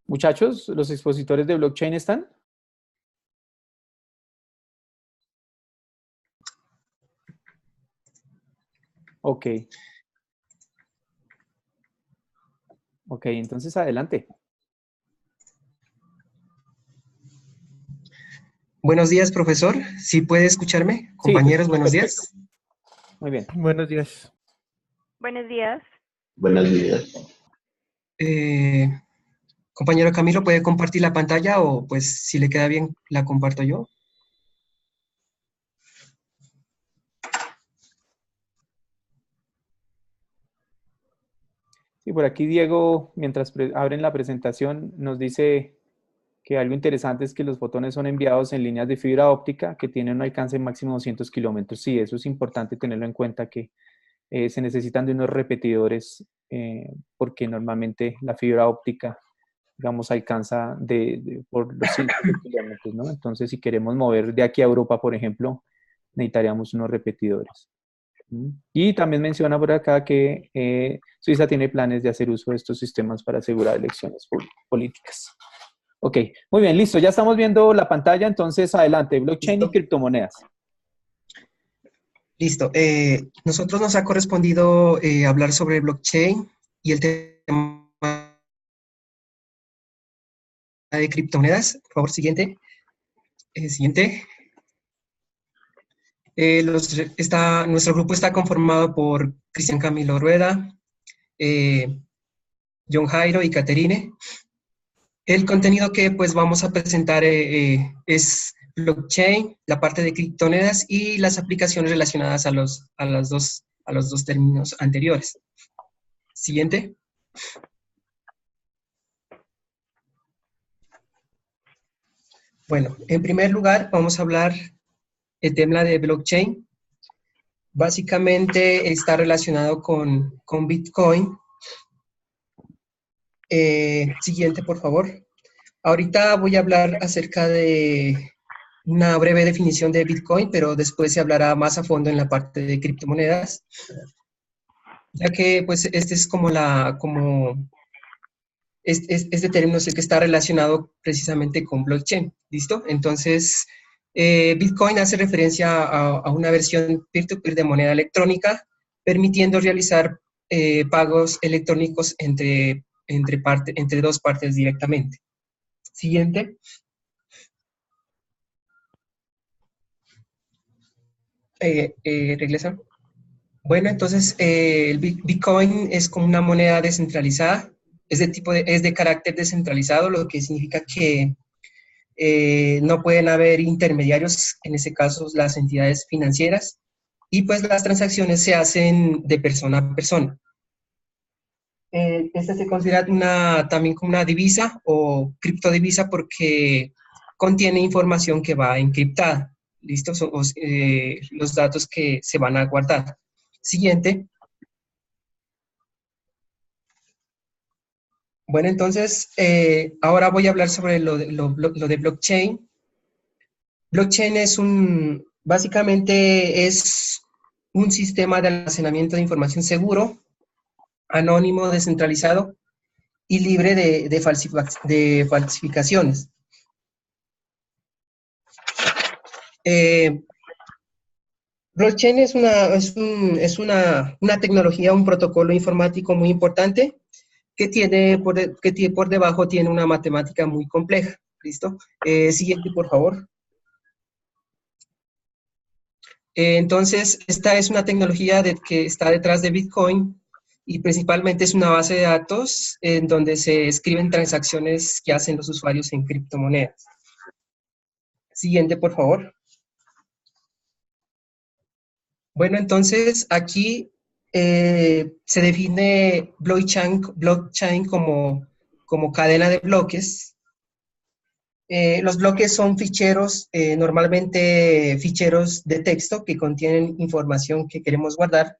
Muchachos, ¿los expositores de blockchain están? Ok. Ok, entonces adelante. Buenos días, profesor. ¿Sí puede escucharme? Sí, te Compañeros, escucho buenos perfecto. días. Muy bien. buenos días. Buenos días. Buenos días. Eh, compañero Camilo, ¿puede compartir la pantalla o pues si le queda bien la comparto yo? Sí, por aquí Diego, mientras abren la presentación, nos dice que algo interesante es que los fotones son enviados en líneas de fibra óptica que tienen un alcance máximo de 200 kilómetros. Sí, eso es importante tenerlo en cuenta, que se necesitan de unos repetidores porque normalmente la fibra óptica, digamos, alcanza por los cientos de kilómetros, ¿no? Entonces, si queremos mover de aquí a Europa, por ejemplo, necesitaríamos unos repetidores. Y también menciona por acá que Suiza tiene planes de hacer uso de estos sistemas para asegurar elecciones políticas. Ok, muy bien, listo. Ya estamos viendo la pantalla, entonces adelante, blockchain y Listo. criptomonedas. Listo. Nosotros nos ha correspondido hablar sobre blockchain y el tema de criptomonedas. Por favor, siguiente. Siguiente. Nuestro grupo está conformado por Cristian Camilo Rueda, John Jairo y Caterine. El contenido que pues vamos a presentar es blockchain, la parte de criptomonedas y las aplicaciones relacionadas a los dos términos anteriores. Siguiente. Bueno, en primer lugar vamos a hablar el tema de blockchain. básicamente está relacionado con Bitcoin. Siguiente, por favor. Ahorita voy a hablar acerca de una breve definición de Bitcoin, pero después se hablará más a fondo en la parte de criptomonedas, ya que pues este es este término es el que está relacionado precisamente con blockchain, ¿listo? Entonces, Bitcoin hace referencia a una versión peer-to-peer de moneda electrónica, permitiendo realizar pagos electrónicos entre dos partes directamente. Siguiente. Regresa. Bueno, entonces el Bitcoin es como una moneda descentralizada, es de carácter descentralizado, lo que significa que no pueden haber intermediarios, en ese caso las entidades financieras, y pues las transacciones se hacen de persona a persona. Esta se considera también como una divisa o criptodivisa porque contiene información que va encriptada. ¿Listo? Son los datos que se van a guardar. Siguiente. Bueno, entonces, ahora voy a hablar sobre lo de blockchain. Blockchain básicamente es un sistema de almacenamiento de información seguro, anónimo, descentralizado y libre de falsificaciones. Blockchain es una tecnología, un protocolo informático muy importante que por debajo tiene una matemática muy compleja. ¿Listo? Siguiente, por favor. Entonces, esta es una tecnología que está detrás de Bitcoin y principalmente es una base de datos en donde se escriben transacciones que hacen los usuarios en criptomonedas. Siguiente, por favor. Bueno, entonces aquí se define blockchain como cadena de bloques. Los bloques son ficheros, normalmente ficheros de texto que contienen información que queremos guardar,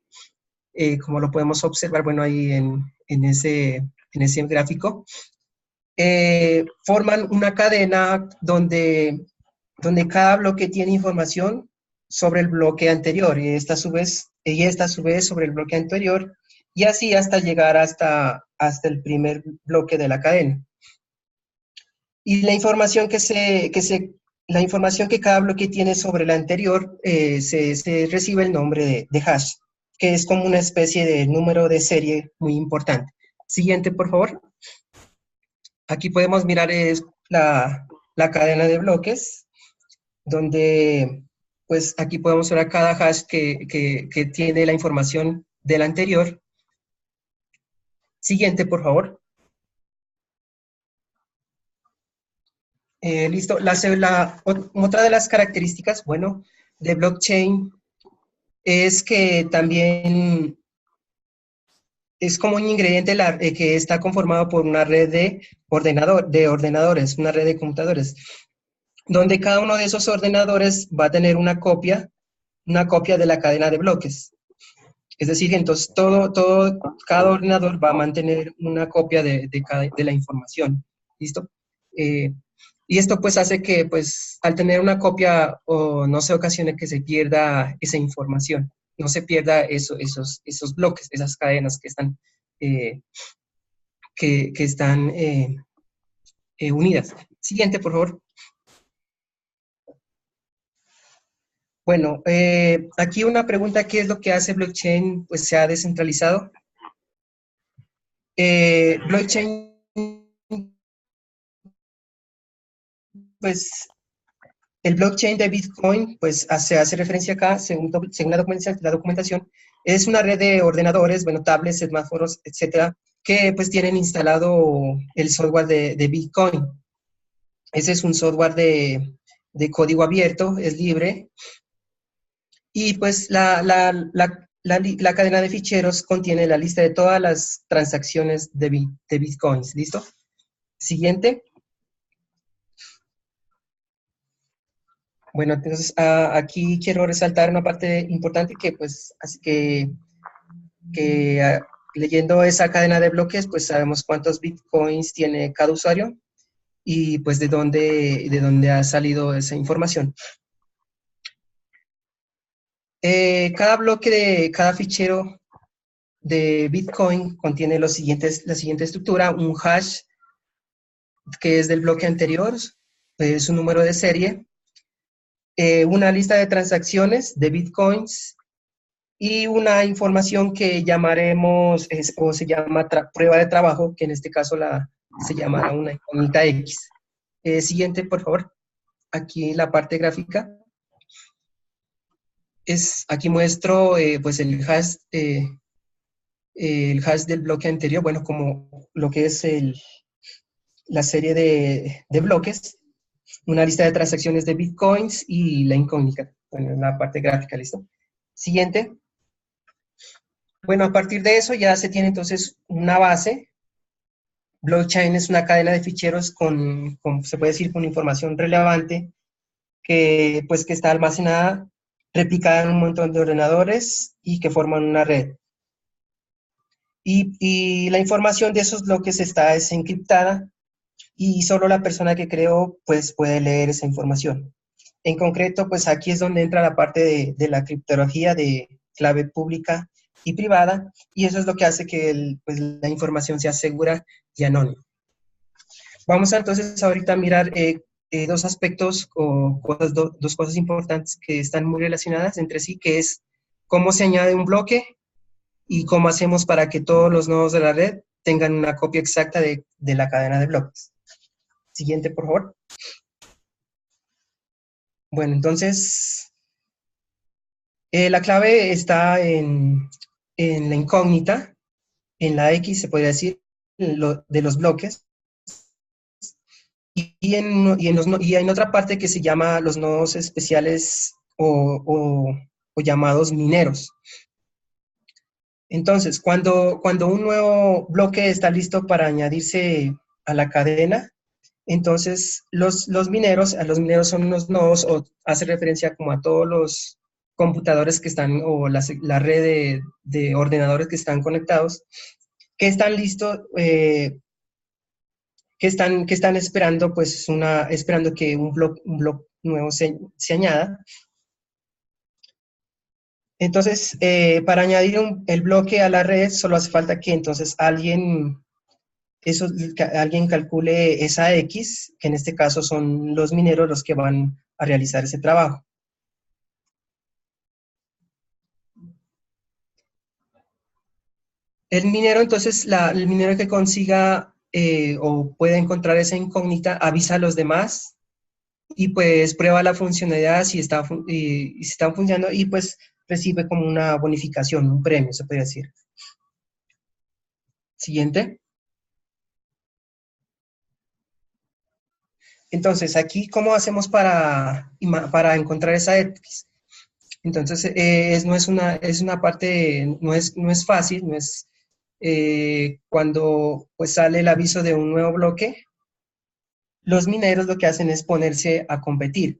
como lo podemos observar, bueno, ahí en ese gráfico. Forman una cadena donde cada bloque tiene información sobre el bloque anterior y esta a su vez sobre el bloque anterior y así hasta llegar hasta el primer bloque de la cadena. Y la información la información que cada bloque tiene sobre el anterior se recibe el nombre de hash, que es como una especie de número de serie muy importante. Siguiente, por favor. Aquí podemos mirar la cadena de bloques, donde pues aquí podemos ver a cada hash que tiene la información del anterior. Siguiente, por favor. Listo. Otra de las características, bueno, de blockchain es que también es como un ingrediente que está conformado por una red de ordenadores, una red de computadores, donde cada uno de esos ordenadores va a tener una copia de la cadena de bloques. Es decir, entonces cada ordenador va a mantener una copia de la información. ¿Listo? Y esto pues hace que pues al tener una copia no se ocasione que se pierda esa información, no se pierda esos bloques, esas cadenas que están unidas. Siguiente, por favor. Bueno, aquí una pregunta, ¿qué es lo que hace blockchain? Pues se ha descentralizado. Blockchain, pues el blockchain de Bitcoin, pues se hace referencia acá, según la documentación, es una red de ordenadores, bueno, tablets, semáforos, etcétera, que pues tienen instalado el software de Bitcoin. Ese es un software de código abierto, es libre, y pues la cadena de ficheros contiene la lista de todas las transacciones de Bitcoins. ¿Listo? Siguiente. Bueno, entonces aquí quiero resaltar una parte importante que pues así que leyendo esa cadena de bloques pues sabemos cuántos bitcoins tiene cada usuario y pues de dónde ha salido esa información. Cada bloque de cada fichero de Bitcoin contiene la siguiente estructura: un hash que es del bloque anterior, es un número de serie, una lista de transacciones de Bitcoins y una información que llamaremos, o se llama prueba de trabajo, que en este caso se llamará una incógnita X. Siguiente, por favor. Aquí la parte gráfica. Aquí muestro pues el hash del bloque anterior, bueno, como lo que es la serie de bloques, una lista de transacciones de Bitcoins y la incógnita, bueno, en la parte gráfica, ¿listo? Siguiente. Bueno, a partir de eso ya se tiene entonces una base. Blockchain es una cadena de ficheros con se puede decir, con información relevante que está almacenada, replicada en un montón de ordenadores y que forman una red. Y la información de esos bloques es encriptada y solo la persona que creó pues puede leer esa información. En concreto, pues aquí es donde entra la parte de la criptología de clave pública y privada, y eso es lo que hace que pues, la información sea segura y anónima. Vamos entonces ahorita a mirar dos aspectos o dos cosas importantes que están muy relacionadas entre sí, que es cómo se añade un bloque y cómo hacemos para que todos los nodos de la red tengan una copia exacta de la cadena de bloques. Siguiente, por favor. Bueno, entonces, la clave está en la incógnita, en la X, se podría decir, de los bloques, y en otra parte que se llama los nodos especiales o llamados mineros. Entonces, cuando un nuevo bloque está listo para añadirse a la cadena, entonces los mineros son unos nodos, o hace referencia como a todos los computadores que están, o la red de ordenadores que están conectados, que están listos, que están esperando, pues, esperando que un bloque nuevo se añada. Entonces, para añadir el bloque a la red, solo hace falta que entonces alguien calcule esa X, que en este caso son los mineros los que van a realizar ese trabajo. El minero, entonces, el minero que consiga o pueda encontrar esa incógnita, avisa a los demás y pues prueba la funcionalidad si están funcionando y pues recibe como una bonificación, un premio, se podría decir. Siguiente. Entonces, aquí, ¿cómo hacemos para encontrar esa X? Entonces, no es una parte, no es fácil, no es cuando pues sale el aviso de un nuevo bloque, los mineros lo que hacen es ponerse a competir.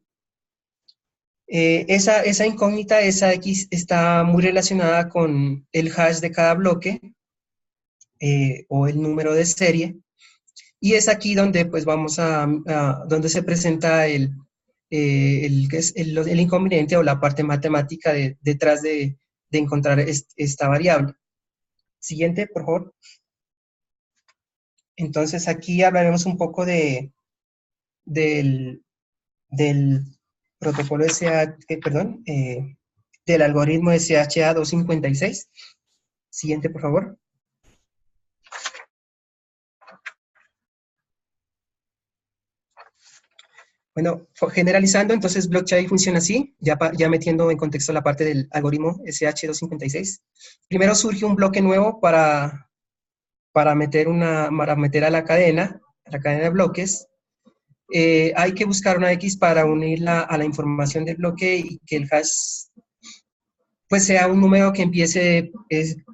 Esa incógnita, esa X, está muy relacionada con el hash de cada bloque o el número de serie, y es aquí donde pues vamos donde se presenta el inconveniente o la parte matemática detrás de encontrar esta variable. Siguiente, por favor. Entonces aquí hablaremos un poco del protocolo del algoritmo SHA-256. Siguiente, por favor. Bueno, generalizando, entonces blockchain funciona así, ya metiendo en contexto la parte del algoritmo SH256. Primero surge un bloque nuevo para meter a la cadena de bloques. Hay que buscar una X para unirla a la información del bloque y que el hash pues sea un número que empiece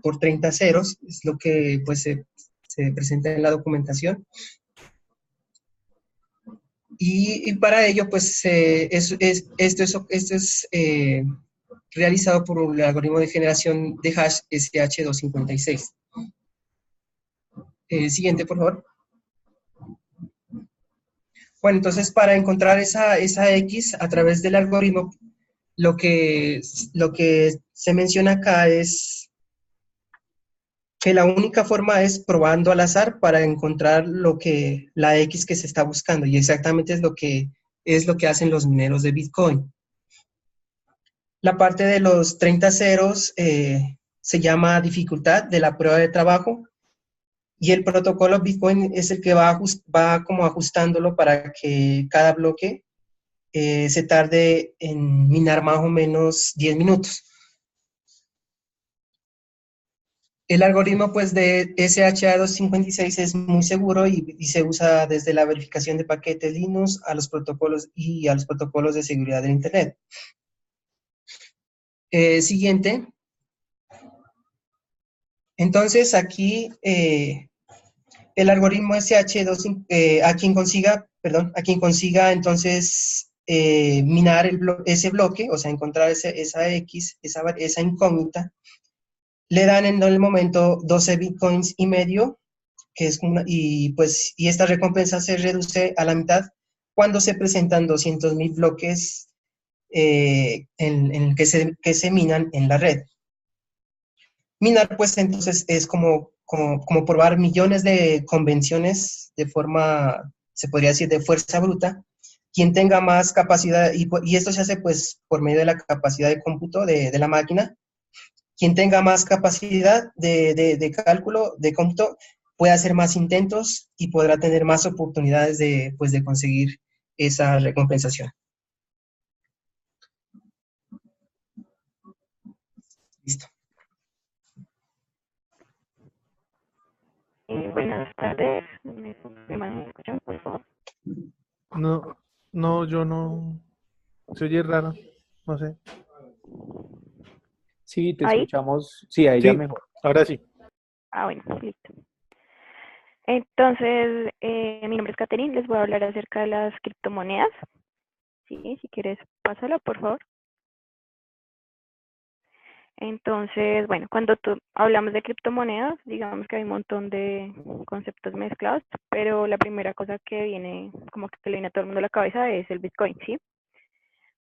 por 30 ceros, es lo que pues se presenta en la documentación. Y para ello, pues, esto es realizado por el algoritmo de generación de hash SH256. Siguiente, por favor. Bueno, entonces, para encontrar esa X a través del algoritmo, lo que se menciona acá es que la única forma es probando al azar para encontrar la X que se está buscando, y exactamente es lo que hacen los mineros de Bitcoin. La parte de los 30 ceros se llama dificultad de la prueba de trabajo, y el protocolo Bitcoin es el que va como ajustándolo para que cada bloque se tarde en minar más o menos 10 minutos. El algoritmo, pues, de SHA-256 es muy seguro y se usa desde la verificación de paquetes Linux a los protocolos de seguridad del Internet. Siguiente. Entonces, aquí el algoritmo SH2, a quien consiga entonces minar ese bloque, o sea, encontrar esa X, esa incógnita, le dan en el momento 12 bitcoins y medio, y esta recompensa se reduce a la mitad cuando se presentan 200.000 bloques que se minan en la red. Minar, pues, entonces es como probar millones de convenciones de forma, se podría decir, de fuerza bruta. Quien tenga más capacidad, y esto se hace, pues, por medio de la capacidad de cómputo de la máquina. Quien tenga más capacidad de cálculo, de cómputo, puede hacer más intentos y podrá tener más oportunidades de conseguir esa recompensación. Listo. Buenas tardes. ¿Me escuchan, por favor? No, yo no. Se oye raro. No sé. Sí, te ¿Ahí? escuchamos. Sí, ahí ya Sí, mejor. ahora sí. Ah, bueno, listo. Entonces, mi nombre es Catherine, les voy a hablar acerca de las criptomonedas. Sí, si quieres, pásala, por favor. Entonces, bueno, cuando hablamos de criptomonedas, digamos que hay un montón de conceptos mezclados, pero la primera cosa que viene, como que le viene a todo el mundo a la cabeza es el Bitcoin, ¿sí?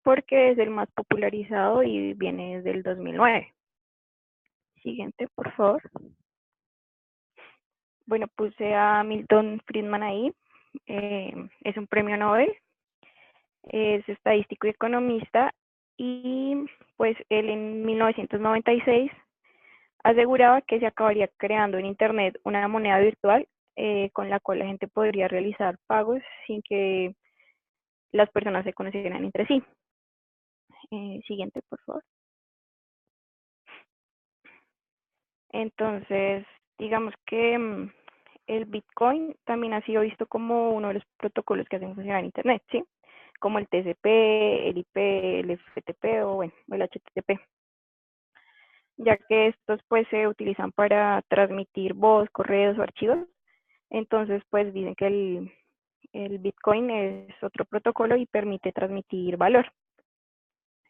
Porque es el más popularizado y viene desde el 2009. Siguiente, por favor. Bueno, puse a Milton Friedman ahí. Es un premio Nobel. Es estadístico y economista. Y pues él en 1996 aseguraba que se acabaría creando en Internet una moneda virtual con la cual la gente podría realizar pagos sin que las personas se conocieran entre sí. Siguiente, por favor. Entonces, digamos que el Bitcoin también ha sido visto como uno de los protocolos que hacen funcionar Internet, ¿sí? Como el TCP, el IP, el FTP o bueno, el HTTP. Ya que estos pues se utilizan para transmitir voz, correos o archivos. Entonces pues dicen que el Bitcoin es otro protocolo y permite transmitir valor.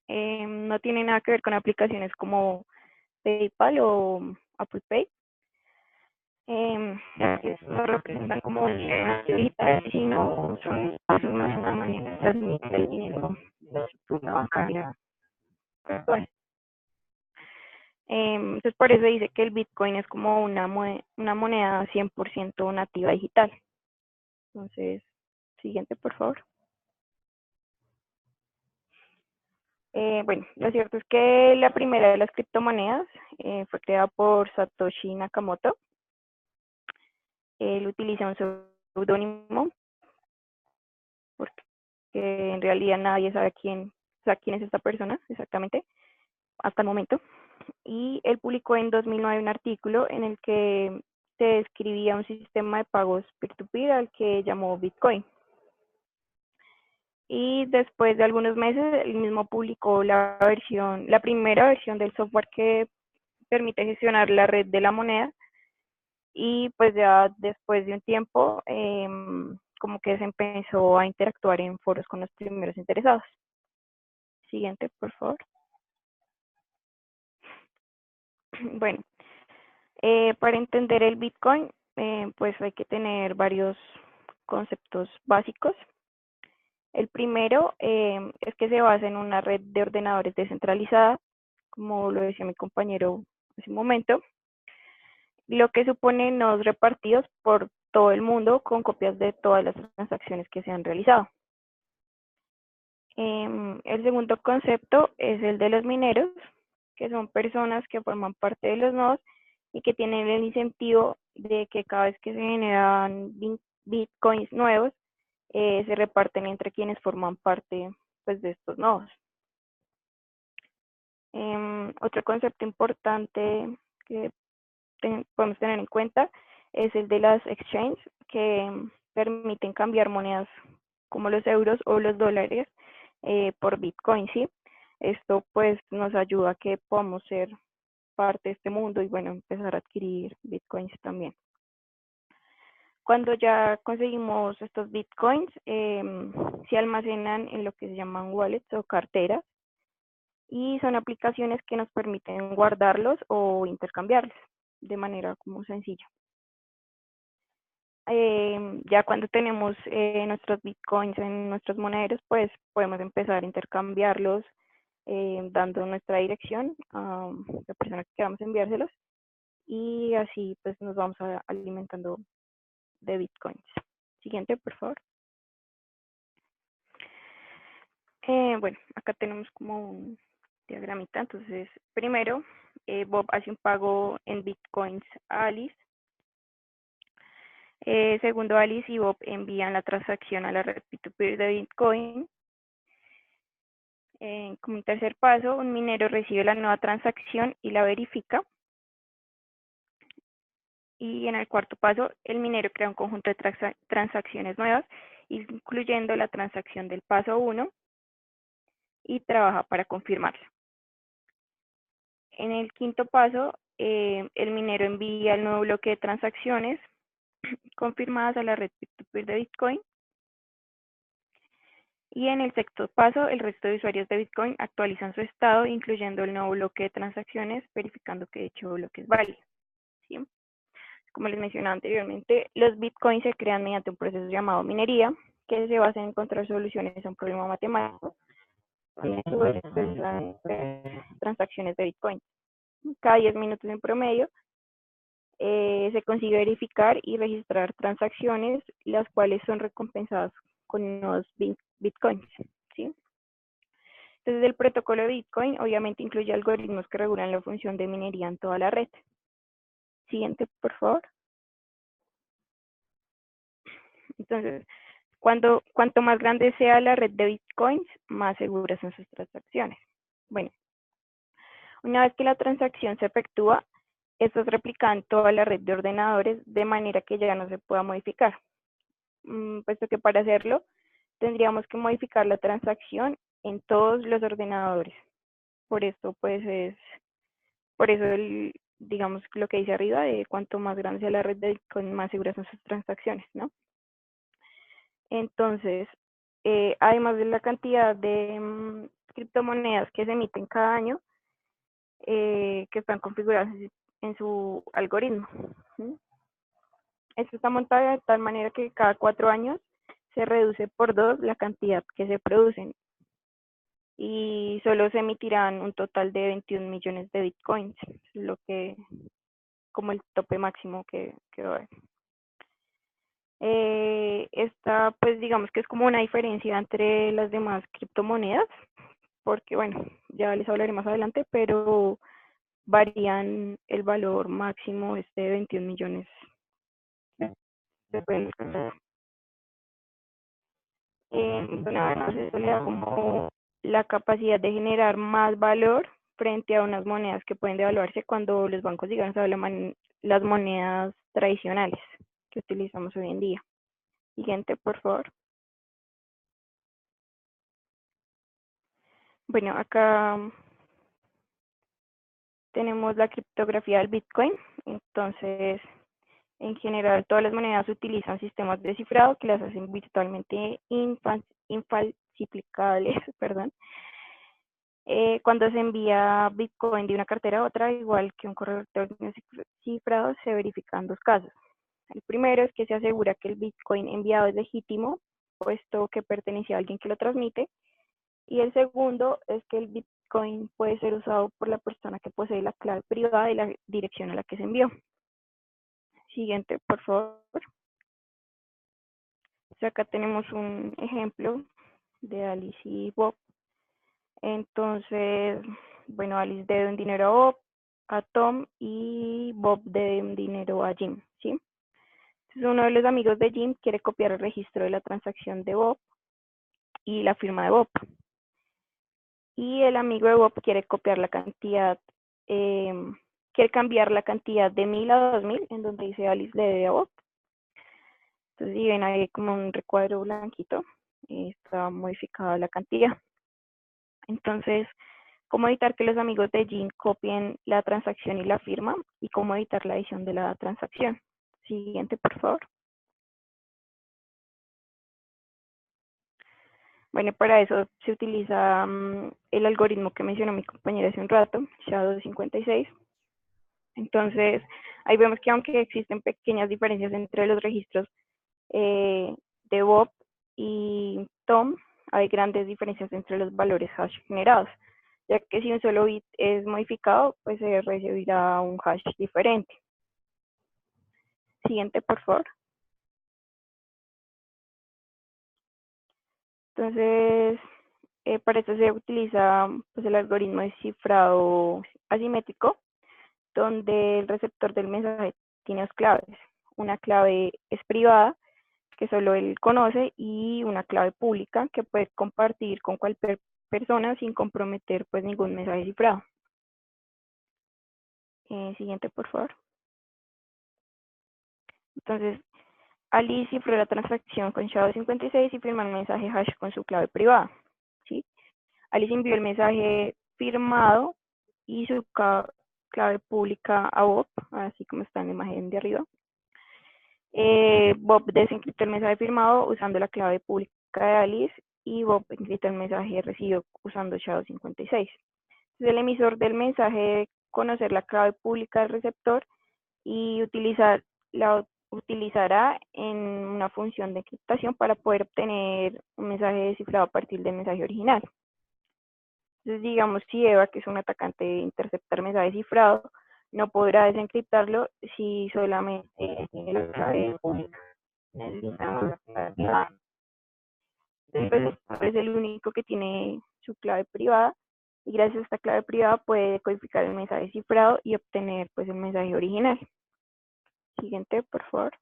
No tiene nada que ver con aplicaciones como PayPal o Apple Pay. Ya que no representan como digital, sino son más una manera de transmitir el dinero de la estructura bancaria actual. Entonces por eso dice que el Bitcoin es como una moneda 100% nativa digital. Entonces, siguiente, por favor. Bueno, lo cierto es que la primera de las criptomonedas fue creada por Satoshi Nakamoto. Él utiliza un seudónimo porque en realidad nadie sabe quién es esta persona exactamente hasta el momento. Y él publicó en 2009 un artículo en el que se describía un sistema de pagos peer-to-peer al que llamó Bitcoin. Y después de algunos meses, él mismo publicó la primera versión del software que permite gestionar la red de la moneda. Y pues ya después de un tiempo como que se empezó a interactuar en foros con los primeros interesados. Siguiente, por favor. Bueno, para entender el Bitcoin, pues hay que tener varios conceptos básicos. El primero es que se basa en una red de ordenadores descentralizada, como lo decía mi compañero hace un momento, lo que supone nodos repartidos por todo el mundo con copias de todas las transacciones que se han realizado. El segundo concepto es el de los mineros, que son personas que forman parte de los nodos y que tienen el incentivo de que cada vez que se generan bitcoins nuevos, se reparten entre quienes forman parte, pues, de estos nodos. Otro concepto importante que podemos tener en cuenta es el de las exchanges, que permiten cambiar monedas como los euros o los dólares por bitcoin, ¿sí? Esto pues nos ayuda a que podamos ser parte de este mundo y bueno, empezar a adquirir bitcoins también. Cuando ya conseguimos estos bitcoins, se almacenan en lo que se llaman wallets o carteras y son aplicaciones que nos permiten guardarlos o intercambiarlos de manera como sencilla. Ya cuando tenemos nuestros bitcoins en nuestros monederos, pues podemos empezar a intercambiarlos dando nuestra dirección a la persona que queramos enviárselos y así pues nos vamos alimentando de bitcoins. Siguiente, por favor. Bueno, acá tenemos como un diagramita. Entonces, primero, Bob hace un pago en bitcoins a Alice. Segundo, Alice y Bob envían la transacción a la red P2P de Bitcoin. Como un tercer paso, un minero recibe la nueva transacción y la verifica. Y en el cuarto paso, el minero crea un conjunto de transacciones nuevas, incluyendo la transacción del paso 1, y trabaja para confirmarla. En el quinto paso, el minero envía el nuevo bloque de transacciones confirmadas a la red P2P de Bitcoin. Y en el sexto paso, el resto de usuarios de Bitcoin actualizan su estado, incluyendo el nuevo bloque de transacciones, verificando que dicho bloque es válido, ¿sí? Como les mencionaba anteriormente, los Bitcoins se crean mediante un proceso llamado minería, que se basa en encontrar soluciones a un problema matemático, transacciones de Bitcoin. Cada 10 minutos en promedio, se consigue verificar y registrar transacciones, las cuales son recompensadas con unos bitcoins, ¿sí? Entonces, el protocolo de Bitcoin obviamente incluye algoritmos que regulan la función de minería en toda la red. Siguiente, por favor. Entonces, cuanto más grande sea la red de Bitcoins, más seguras son sus transacciones. Bueno, una vez que la transacción se efectúa, esto es replicado en toda la red de ordenadores de manera que ya no se pueda modificar. Puesto que para hacerlo, tendríamos que modificar la transacción en todos los ordenadores. Por esto, pues digamos lo que dice arriba, de cuanto más grande sea la red de Bitcoin, más seguras son sus transacciones, ¿no? Entonces, además de la cantidad de criptomonedas que se emiten cada año, que están configuradas en su algoritmo. Esto está montado de tal manera que cada 4 años se reduce por 2 la cantidad que se producen y solo se emitirán un total de 21 millones de bitcoins, lo que como el tope máximo que va a haber. Esta pues digamos que es como una diferencia entre las demás criptomonedas, porque bueno, ya les hablaré más adelante, pero varían el valor máximo de 21 millones. Bueno, además eso le da como la capacidad de generar más valor frente a unas monedas que pueden devaluarse cuando los bancos llegan a las monedas tradicionales que utilizamos hoy en día. Siguiente, por favor. Bueno, acá tenemos la criptografía del Bitcoin. Entonces, En general, todas las monedas utilizan sistemas de cifrado que las hacen virtualmente infalsificables, perdón. Cuando se envía Bitcoin de una cartera a otra, igual que un correo electrónico cifrado, se verifican dos casos. El primero es que se asegura que el Bitcoin enviado es legítimo, puesto que pertenece a alguien que lo transmite. Y el segundo es que el Bitcoin puede ser usado por la persona que posee la clave privada de la dirección a la que se envió. Siguiente, por favor. Acá tenemos un ejemplo de Alice y Bob. Entonces, bueno, Alice debe un dinero a Bob, a Tom, y Bob debe un dinero a Jim, ¿sí? Entonces, uno de los amigos de Jim quiere copiar el registro de la transacción de Bob y la firma de Bob. Y el amigo de Bob quiere copiar la cantidad, quiere cambiar la cantidad de 1000 a 2000, en donde dice Alice le debe a Bob. Entonces, si ven ahí como un recuadro blanquito, está modificada la cantidad. Entonces, ¿cómo evitar que los amigos de Jim copien la transacción y la firma? Y cómo evitar la edición de la transacción. Siguiente, por favor. Bueno, para eso se utiliza el algoritmo que mencionó mi compañera hace un rato, SHA-256. Entonces, ahí vemos que aunque existen pequeñas diferencias entre los registros de Bob y Tom, hay grandes diferencias entre los valores hash generados, ya que si un solo bit es modificado, pues se recibirá un hash diferente. Siguiente, por favor. Entonces, para esto se utiliza pues, el algoritmo de cifrado asimétrico, donde el receptor del mensaje tiene dos claves. Una clave es privada, que solo él conoce, y una clave pública que puede compartir con cualquier persona sin comprometer pues ningún mensaje cifrado. Siguiente, por favor. Entonces, Alice cifró la transacción con SHA-256 y firmó el mensaje hash con su clave privada, ¿sí? Alice envió el mensaje firmado y su clave pública a Bob, así como está en la imagen de arriba. Bob desencriptó el mensaje firmado usando la clave pública de Alice y Bob encriptó el mensaje recibido usando SHA-256. Entonces, el emisor del mensaje debe conocer la clave pública del receptor y utilizará en una función de encriptación para poder obtener un mensaje descifrado a partir del mensaje original. Entonces, digamos, si Eva, que es un atacante de interceptar mensaje cifrado, no podrá desencriptarlo si solamente tiene la clave pública. Necesitamos la clave privada. Entonces, es el único que tiene su clave privada y gracias a esta clave privada puede codificar el mensaje cifrado y obtener pues el mensaje original. Siguiente, por favor.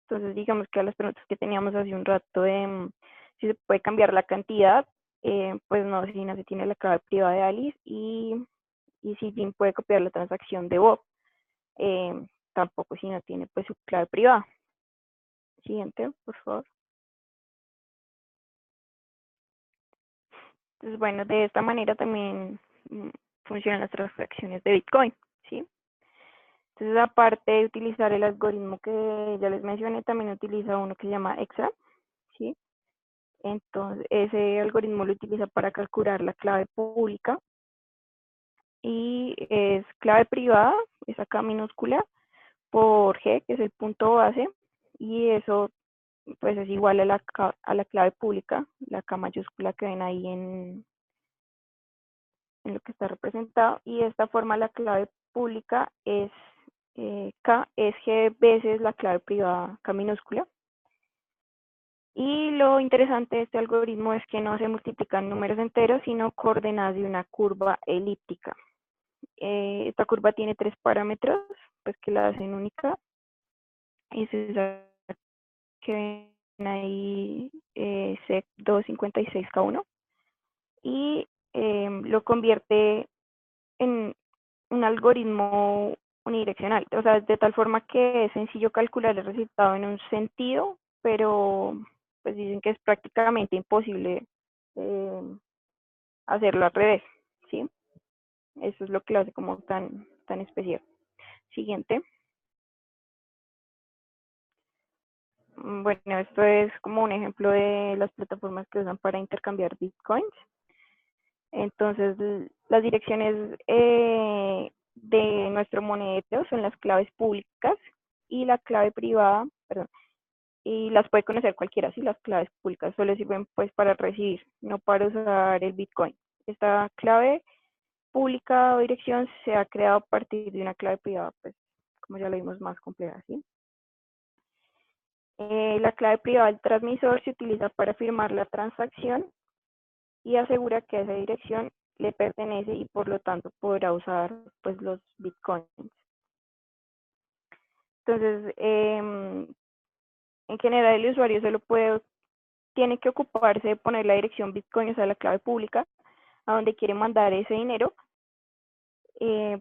Entonces, digamos que a las preguntas que teníamos hace un rato de si se puede cambiar la cantidad, pues no, si no se tiene la clave privada de Alice y si Jim puede copiar la transacción de Bob, tampoco si no tiene pues su clave privada. Siguiente, por favor. Entonces, bueno, de esta manera también funcionan las transacciones de Bitcoin, ¿sí? Entonces, aparte de utilizar el algoritmo que ya les mencioné, también utiliza uno que se llama EXA, ¿sí? Entonces, ese algoritmo lo utiliza para calcular la clave pública y es clave privada, es acá minúscula, por G, que es el punto base, y eso pues es igual a la clave pública, la K mayúscula que ven ahí en lo que está representado, y de esta forma la clave pública es K, es G veces la clave privada K minúscula. Y lo interesante de este algoritmo es que no se multiplican números enteros, sino coordenadas de una curva elíptica. Esta curva tiene 3 parámetros, pues que la hacen única. Es esa que ven ahí, SEC256K1. Y lo convierte en un algoritmo unidireccional, o sea, de tal forma que es sencillo calcular el resultado en un sentido, pero pues dicen que es prácticamente imposible hacerlo al revés, ¿sí? Eso es lo que lo hace como tan especial. Siguiente. Bueno, esto es como un ejemplo de las plataformas que usan para intercambiar bitcoins. Entonces, las direcciones de nuestro monedero son las claves públicas y la clave privada, perdón, y las puede conocer cualquiera, sí, las claves públicas solo sirven pues para recibir, no para usar el bitcoin. Esta clave pública o dirección se ha creado a partir de una clave privada, pues como ya lo vimos, más compleja, ¿sí? La clave privada del transmisor se utiliza para firmar la transacción y asegura que esa dirección le pertenece y por lo tanto podrá usar pues los bitcoins. Entonces, en general el usuario solo tiene que ocuparse de poner la dirección bitcoin, o sea, la clave pública, a donde quiere mandar ese dinero,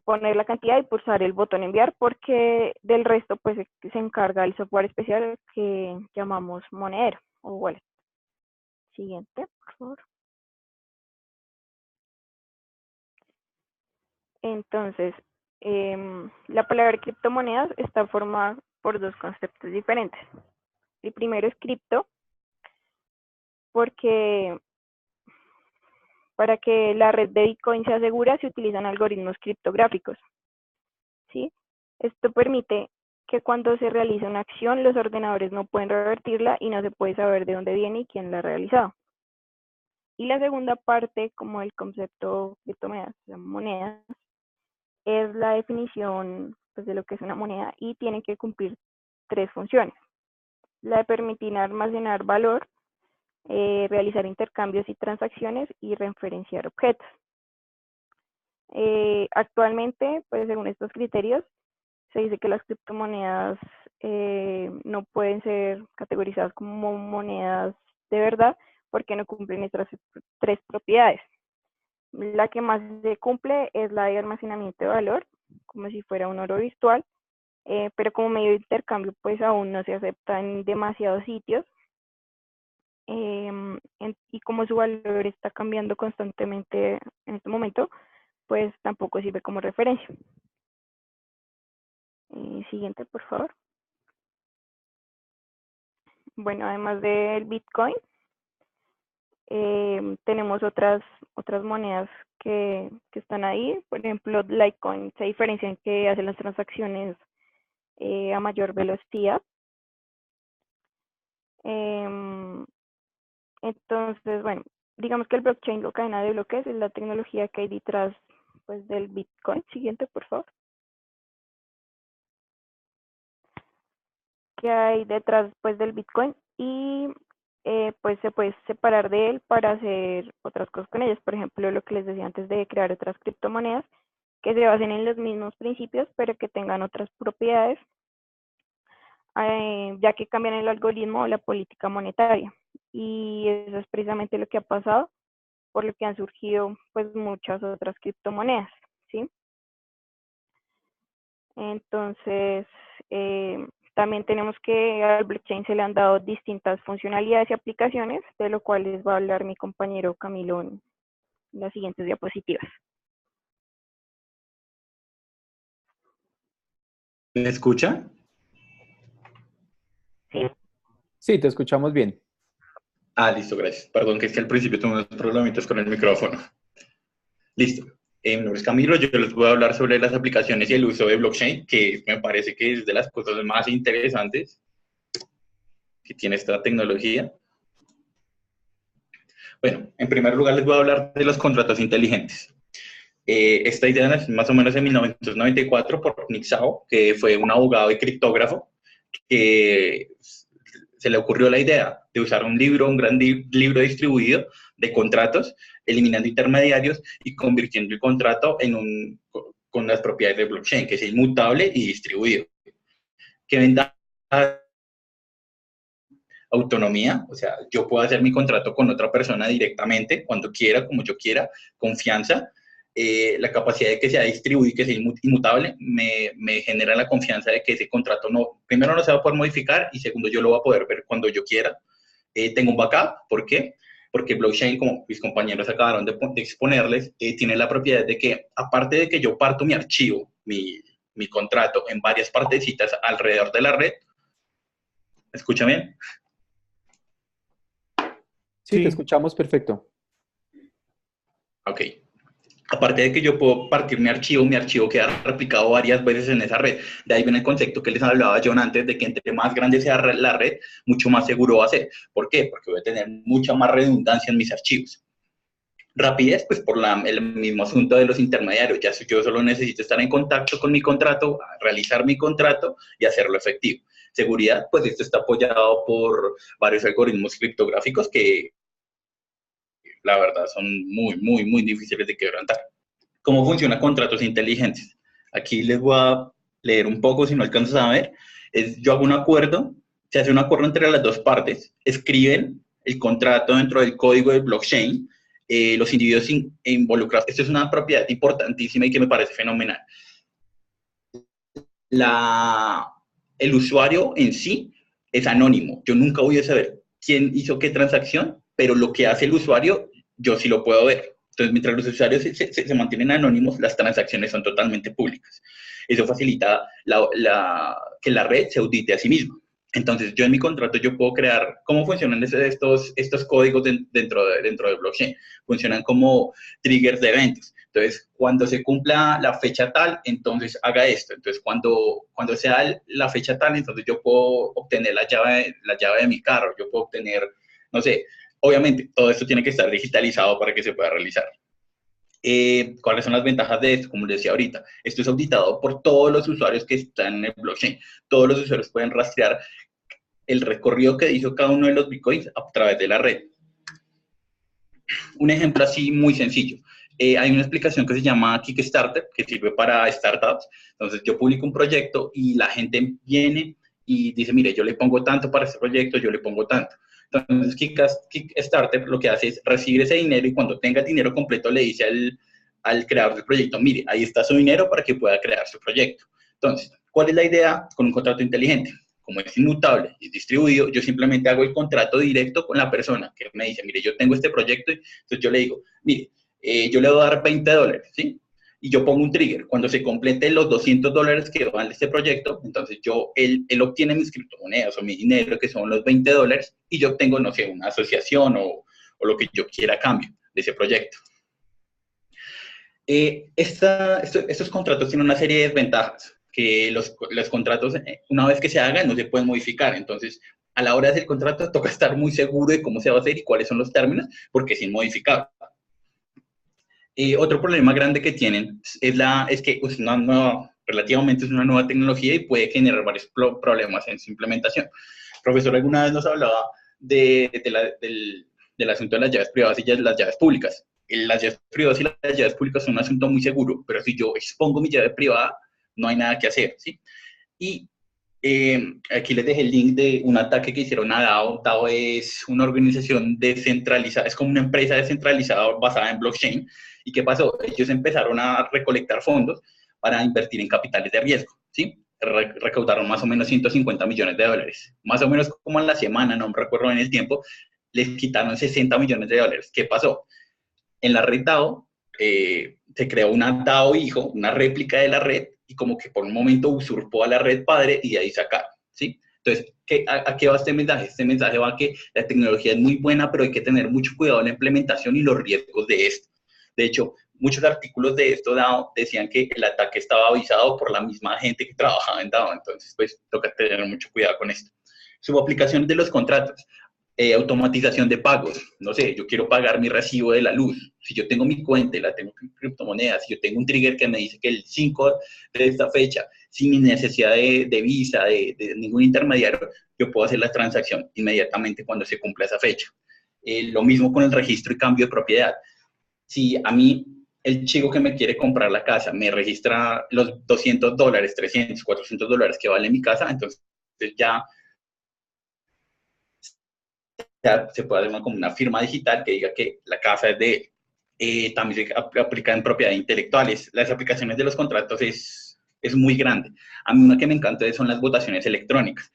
poner la cantidad y pulsar el botón enviar, porque del resto pues se encarga el software especial que llamamos monedero o wallet. Siguiente, por favor. Entonces, la palabra criptomonedas está formada por dos conceptos diferentes. El primero es cripto, porque para que la red de Bitcoin sea segura se utilizan algoritmos criptográficos, ¿sí? Esto permite que cuando se realiza una acción, los ordenadores no pueden revertirla y no se puede saber de dónde viene y quién la ha realizado. Y la segunda parte, como el concepto criptomonedas, o sea, monedas, es la definición pues, de lo que es una moneda y tiene que cumplir tres funciones. La de permitir almacenar valor, realizar intercambios y transacciones y referenciar objetos. Actualmente, pues según estos criterios, se dice que las criptomonedas no pueden ser categorizadas como monedas de verdad porque no cumplen estas tres propiedades. La que más se cumple es la de almacenamiento de valor, como si fuera un oro virtual, pero como medio de intercambio pues aún no se acepta en demasiados sitios. Y como su valor está cambiando constantemente en este momento, pues tampoco sirve como referencia. Siguiente, por favor. Bueno, además del Bitcoin, tenemos otras monedas que están ahí. Por ejemplo, Litecoin se diferencia en que hace las transacciones a mayor velocidad. Entonces, bueno, digamos que el blockchain o cadena de bloques es la tecnología que hay detrás pues, del Bitcoin. Siguiente, por favor. Que hay detrás pues, del Bitcoin y pues se puede separar de él para hacer otras cosas con ellas. Por ejemplo, lo que les decía antes de crear otras criptomonedas que se basen en los mismos principios, pero que tengan otras propiedades, ya que cambian el algoritmo o la política monetaria. Y eso es precisamente lo que ha pasado, por lo que han surgido pues muchas otras criptomonedas, ¿sí? Entonces, también tenemos que al blockchain se le han dado distintas funcionalidades y aplicaciones, de lo cual les va a hablar mi compañero Camilo en las siguientes diapositivas. ¿Me escucha? Sí. Sí, te escuchamos bien. Ah, listo, gracias. Perdón, que es que al principio tuve unos problemitas con el micrófono. Listo. Mi nombre es Camilo, yo les voy a hablar sobre las aplicaciones y el uso de blockchain, que me parece que es de las cosas más interesantes que tiene esta tecnología. Bueno, en primer lugar les voy a hablar de los contratos inteligentes. Esta idea nació más o menos en 1994 por Nick Szabo, que fue un abogado y criptógrafo, que se le ocurrió la idea de usar un gran libro distribuido de contratos, eliminando intermediarios y convirtiendo el contrato con las propiedades de blockchain, que es inmutable y distribuido. ¿Qué ventaja? Autonomía, o sea, yo puedo hacer mi contrato con otra persona directamente, cuando quiera, como yo quiera, confianza. La capacidad de que sea distribuido y que sea inmutable me genera la confianza de que ese contrato primero no se va a poder modificar y segundo yo lo voy a poder ver cuando yo quiera. Tengo un backup, ¿por qué? Porque blockchain, como mis compañeros acabaron de exponerles, tiene la propiedad de que aparte de que yo parto mi archivo, mi mi contrato en varias partecitas alrededor de la red. ¿Me escucha bien? Sí, te escuchamos perfecto. Ok. Aparte de que yo puedo partir mi archivo queda replicado varias veces en esa red. De ahí viene el concepto que les hablaba John antes, de que entre más grande sea la red, mucho más seguro va a ser. ¿Por qué? Porque voy a tener mucha más redundancia en mis archivos. Rapidez, pues por el mismo asunto de los intermediarios. Ya yo solo necesito estar en contacto con mi contrato, realizar mi contrato y hacerlo efectivo. Seguridad, pues esto está apoyado por varios algoritmos criptográficos que la verdad son muy difíciles de quebrantar. ¿Cómo funciona contratos inteligentes? Aquí les voy a leer un poco, si no alcanzas a ver. Yo hago un acuerdo, se hace un acuerdo entre las dos partes, escriben el contrato dentro del código del blockchain, los individuos involucrados. Esto es una propiedad importantísima y que me parece fenomenal. El usuario en sí es anónimo. Yo nunca voy a saber quién hizo qué transacción, pero lo que hace el usuario, yo sí lo puedo ver. Entonces, mientras los usuarios se mantienen anónimos, las transacciones son totalmente públicas. Eso facilita que la red se audite a sí misma. Entonces, yo en mi contrato yo puedo crear, ¿cómo funcionan estos códigos dentro del blockchain? Funcionan como triggers de eventos. Entonces, cuando se cumpla la fecha tal, entonces haga esto. Entonces, cuando sea la fecha tal, entonces yo puedo obtener la llave de mi carro, yo puedo obtener, no sé, obviamente todo esto tiene que estar digitalizado para que se pueda realizar. ¿Cuáles son las ventajas de esto? Como les decía ahorita, esto es auditado por todos los usuarios que están en el blockchain. Todos los usuarios pueden rastrear el recorrido que hizo cada uno de los bitcoins a través de la red. Un ejemplo así muy sencillo. Hay una explicación que se llama Kickstarter, que sirve para startups. Entonces, yo publico un proyecto y la gente viene y dice, mire, yo le pongo tanto para este proyecto, yo le pongo tanto. Entonces, Kickstarter lo que hace es recibir ese dinero y cuando tenga el dinero completo le dice al creador del proyecto, mire, ahí está su dinero para que pueda crear su proyecto. Entonces, ¿cuál es la idea con un contrato inteligente? Como es inmutable y distribuido, yo simplemente hago el contrato directo con la persona que me dice, mire, yo tengo este proyecto, entonces yo le digo, mire, yo le voy a dar $20, ¿sí? Y yo pongo un trigger. Cuando se completen los $200 que vale este proyecto, entonces él obtiene mis criptomonedas o mi dinero, que son los $20, y yo obtengo, no sé, una asociación o lo que yo quiera a cambio de ese proyecto. Estos contratos tienen una serie de desventajas, que los contratos, una vez que se hagan, no se pueden modificar. Entonces, a la hora de hacer el contrato, toca estar muy seguro de cómo se va a hacer y cuáles son los términos, porque es inmodificable. Otro problema grande que tienen es que relativamente es una nueva tecnología y puede generar varios problemas en su implementación. El profesor alguna vez nos hablaba del asunto de las llaves privadas y las llaves públicas. Las llaves privadas y las llaves públicas son un asunto muy seguro, pero si yo expongo mi llave privada, no hay nada que hacer, ¿sí? Y aquí les dejé el link de un ataque que hicieron a DAO. DAO es una organización descentralizada, es como una empresa descentralizada basada en blockchain. ¿Y qué pasó? Ellos empezaron a recolectar fondos para invertir en capitales de riesgo, ¿sí? Recaudaron más o menos $150 millones. Más o menos como en la semana, no me recuerdo en el tiempo, les quitaron $60 millones. ¿Qué pasó? En la red DAO se creó una DAO hijo, una réplica de la red, y como que por un momento usurpó a la red padre y de ahí sacaron, ¿sí? Entonces, ¿a qué va este mensaje? Este mensaje va a que la tecnología es muy buena, pero hay que tener mucho cuidado en la implementación y los riesgos de esto. De hecho, muchos artículos de esto DAO decían que el ataque estaba avisado por la misma gente que trabajaba en DAO, entonces pues toca tener mucho cuidado con esto. Subaplicaciones de los contratos. Automatización de pagos. No sé, yo quiero pagar mi recibo de la luz. Si yo tengo mi cuenta y la tengo en criptomonedas, si yo tengo un trigger que me dice que el 5 de esta fecha, sin necesidad de visa, de ningún intermediario, yo puedo hacer la transacción inmediatamente cuando se cumpla esa fecha. Lo mismo con el registro y cambio de propiedad. Si a mí el chico que me quiere comprar la casa me registra los $200, $300, $400 que vale mi casa, entonces ya se puede hacer como una firma digital que diga que la casa es de él. También se aplica en propiedades intelectuales. Las aplicaciones de los contratos es muy grande. A mí una que me encanta son las votaciones electrónicas.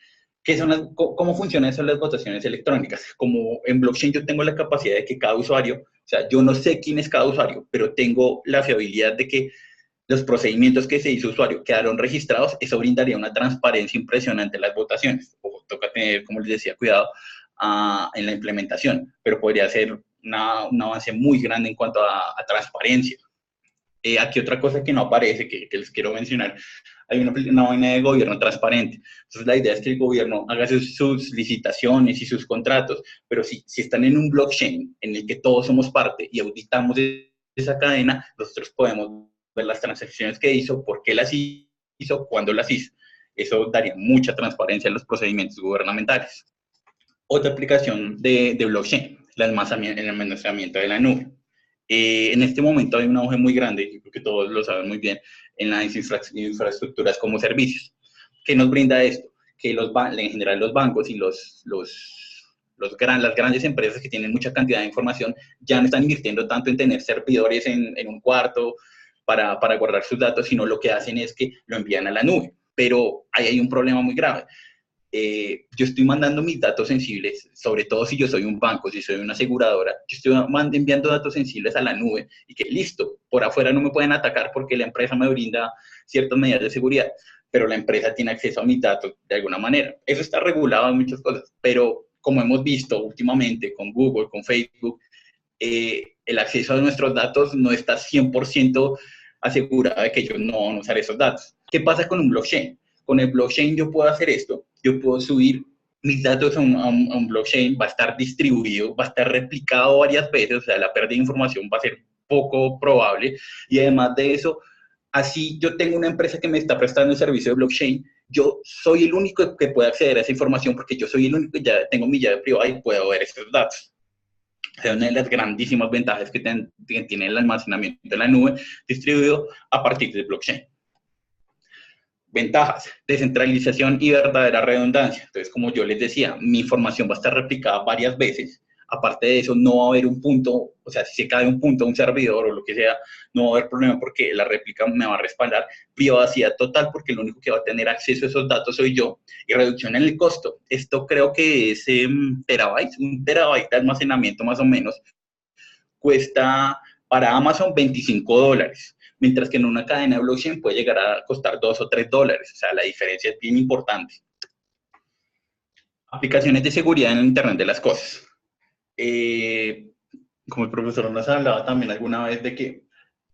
¿Cómo funcionan esas las votaciones electrónicas? Como en blockchain yo tengo la capacidad de que cada usuario, o sea, yo no sé quién es cada usuario, pero tengo la fiabilidad de que los procedimientos que se hizo usuario quedaron registrados, eso brindaría una transparencia impresionante en las votaciones. Ojo, toca tener, como les decía, cuidado en la implementación, pero podría ser un avance muy grande en cuanto a transparencia. Aquí otra cosa que no aparece, que les quiero mencionar, hay una vaina de gobierno transparente. Entonces la idea es que el gobierno haga sus licitaciones y sus contratos, pero si están en un blockchain en el que todos somos parte y auditamos esa cadena, nosotros podemos ver las transacciones que hizo, por qué las hizo, cuándo las hizo. Eso daría mucha transparencia en los procedimientos gubernamentales. Otra aplicación de blockchain, el almacenamiento de la nube. En este momento hay un auge muy grande, yo creo que todos lo saben muy bien, en las infraestructuras como servicios. ¿Qué nos brinda esto? Que en general los bancos y las grandes empresas que tienen mucha cantidad de información ya no están invirtiendo tanto en tener servidores en un cuarto para guardar sus datos, sino lo que hacen es que lo envían a la nube. Pero ahí hay un problema muy grave. Yo estoy mandando mis datos sensibles, sobre todo si yo soy un banco, si soy una aseguradora, yo estoy enviando datos sensibles a la nube y que listo, por afuera no me pueden atacar porque la empresa me brinda ciertas medidas de seguridad, pero la empresa tiene acceso a mis datos de alguna manera. Eso está regulado en muchas cosas, pero como hemos visto últimamente con Google, con Facebook, el acceso a nuestros datos no está 100% asegurado de que ellos no van a usar esos datos. ¿Qué pasa con un blockchain? Con el blockchain yo puedo hacer esto, yo puedo subir mis datos a un blockchain, va a estar distribuido, va a estar replicado varias veces, o sea, la pérdida de información va a ser poco probable, y además de eso, así yo tengo una empresa que me está prestando el servicio de blockchain, yo soy el único que puede acceder a esa información porque yo soy el único que ya tengo mi llave privada y puedo ver esos datos. O sea, una de las grandísimas ventajas que tiene el almacenamiento de la nube distribuido a partir del blockchain. Ventajas, descentralización y verdadera redundancia. Entonces, como yo les decía, mi información va a estar replicada varias veces. Aparte de eso, no va a haber un punto, o sea, si se cae un punto a un servidor o lo que sea, no va a haber problema porque la réplica me va a respaldar. Privacidad total porque lo único que va a tener acceso a esos datos soy yo. Y reducción en el costo. Esto creo que es un terabyte de almacenamiento más o menos. Cuesta para Amazon $25. Mientras que en una cadena de blockchain puede llegar a costar $2 o $3. O sea, la diferencia es bien importante. Aplicaciones de seguridad en el Internet de las cosas. Como el profesor nos hablaba también alguna vez de que,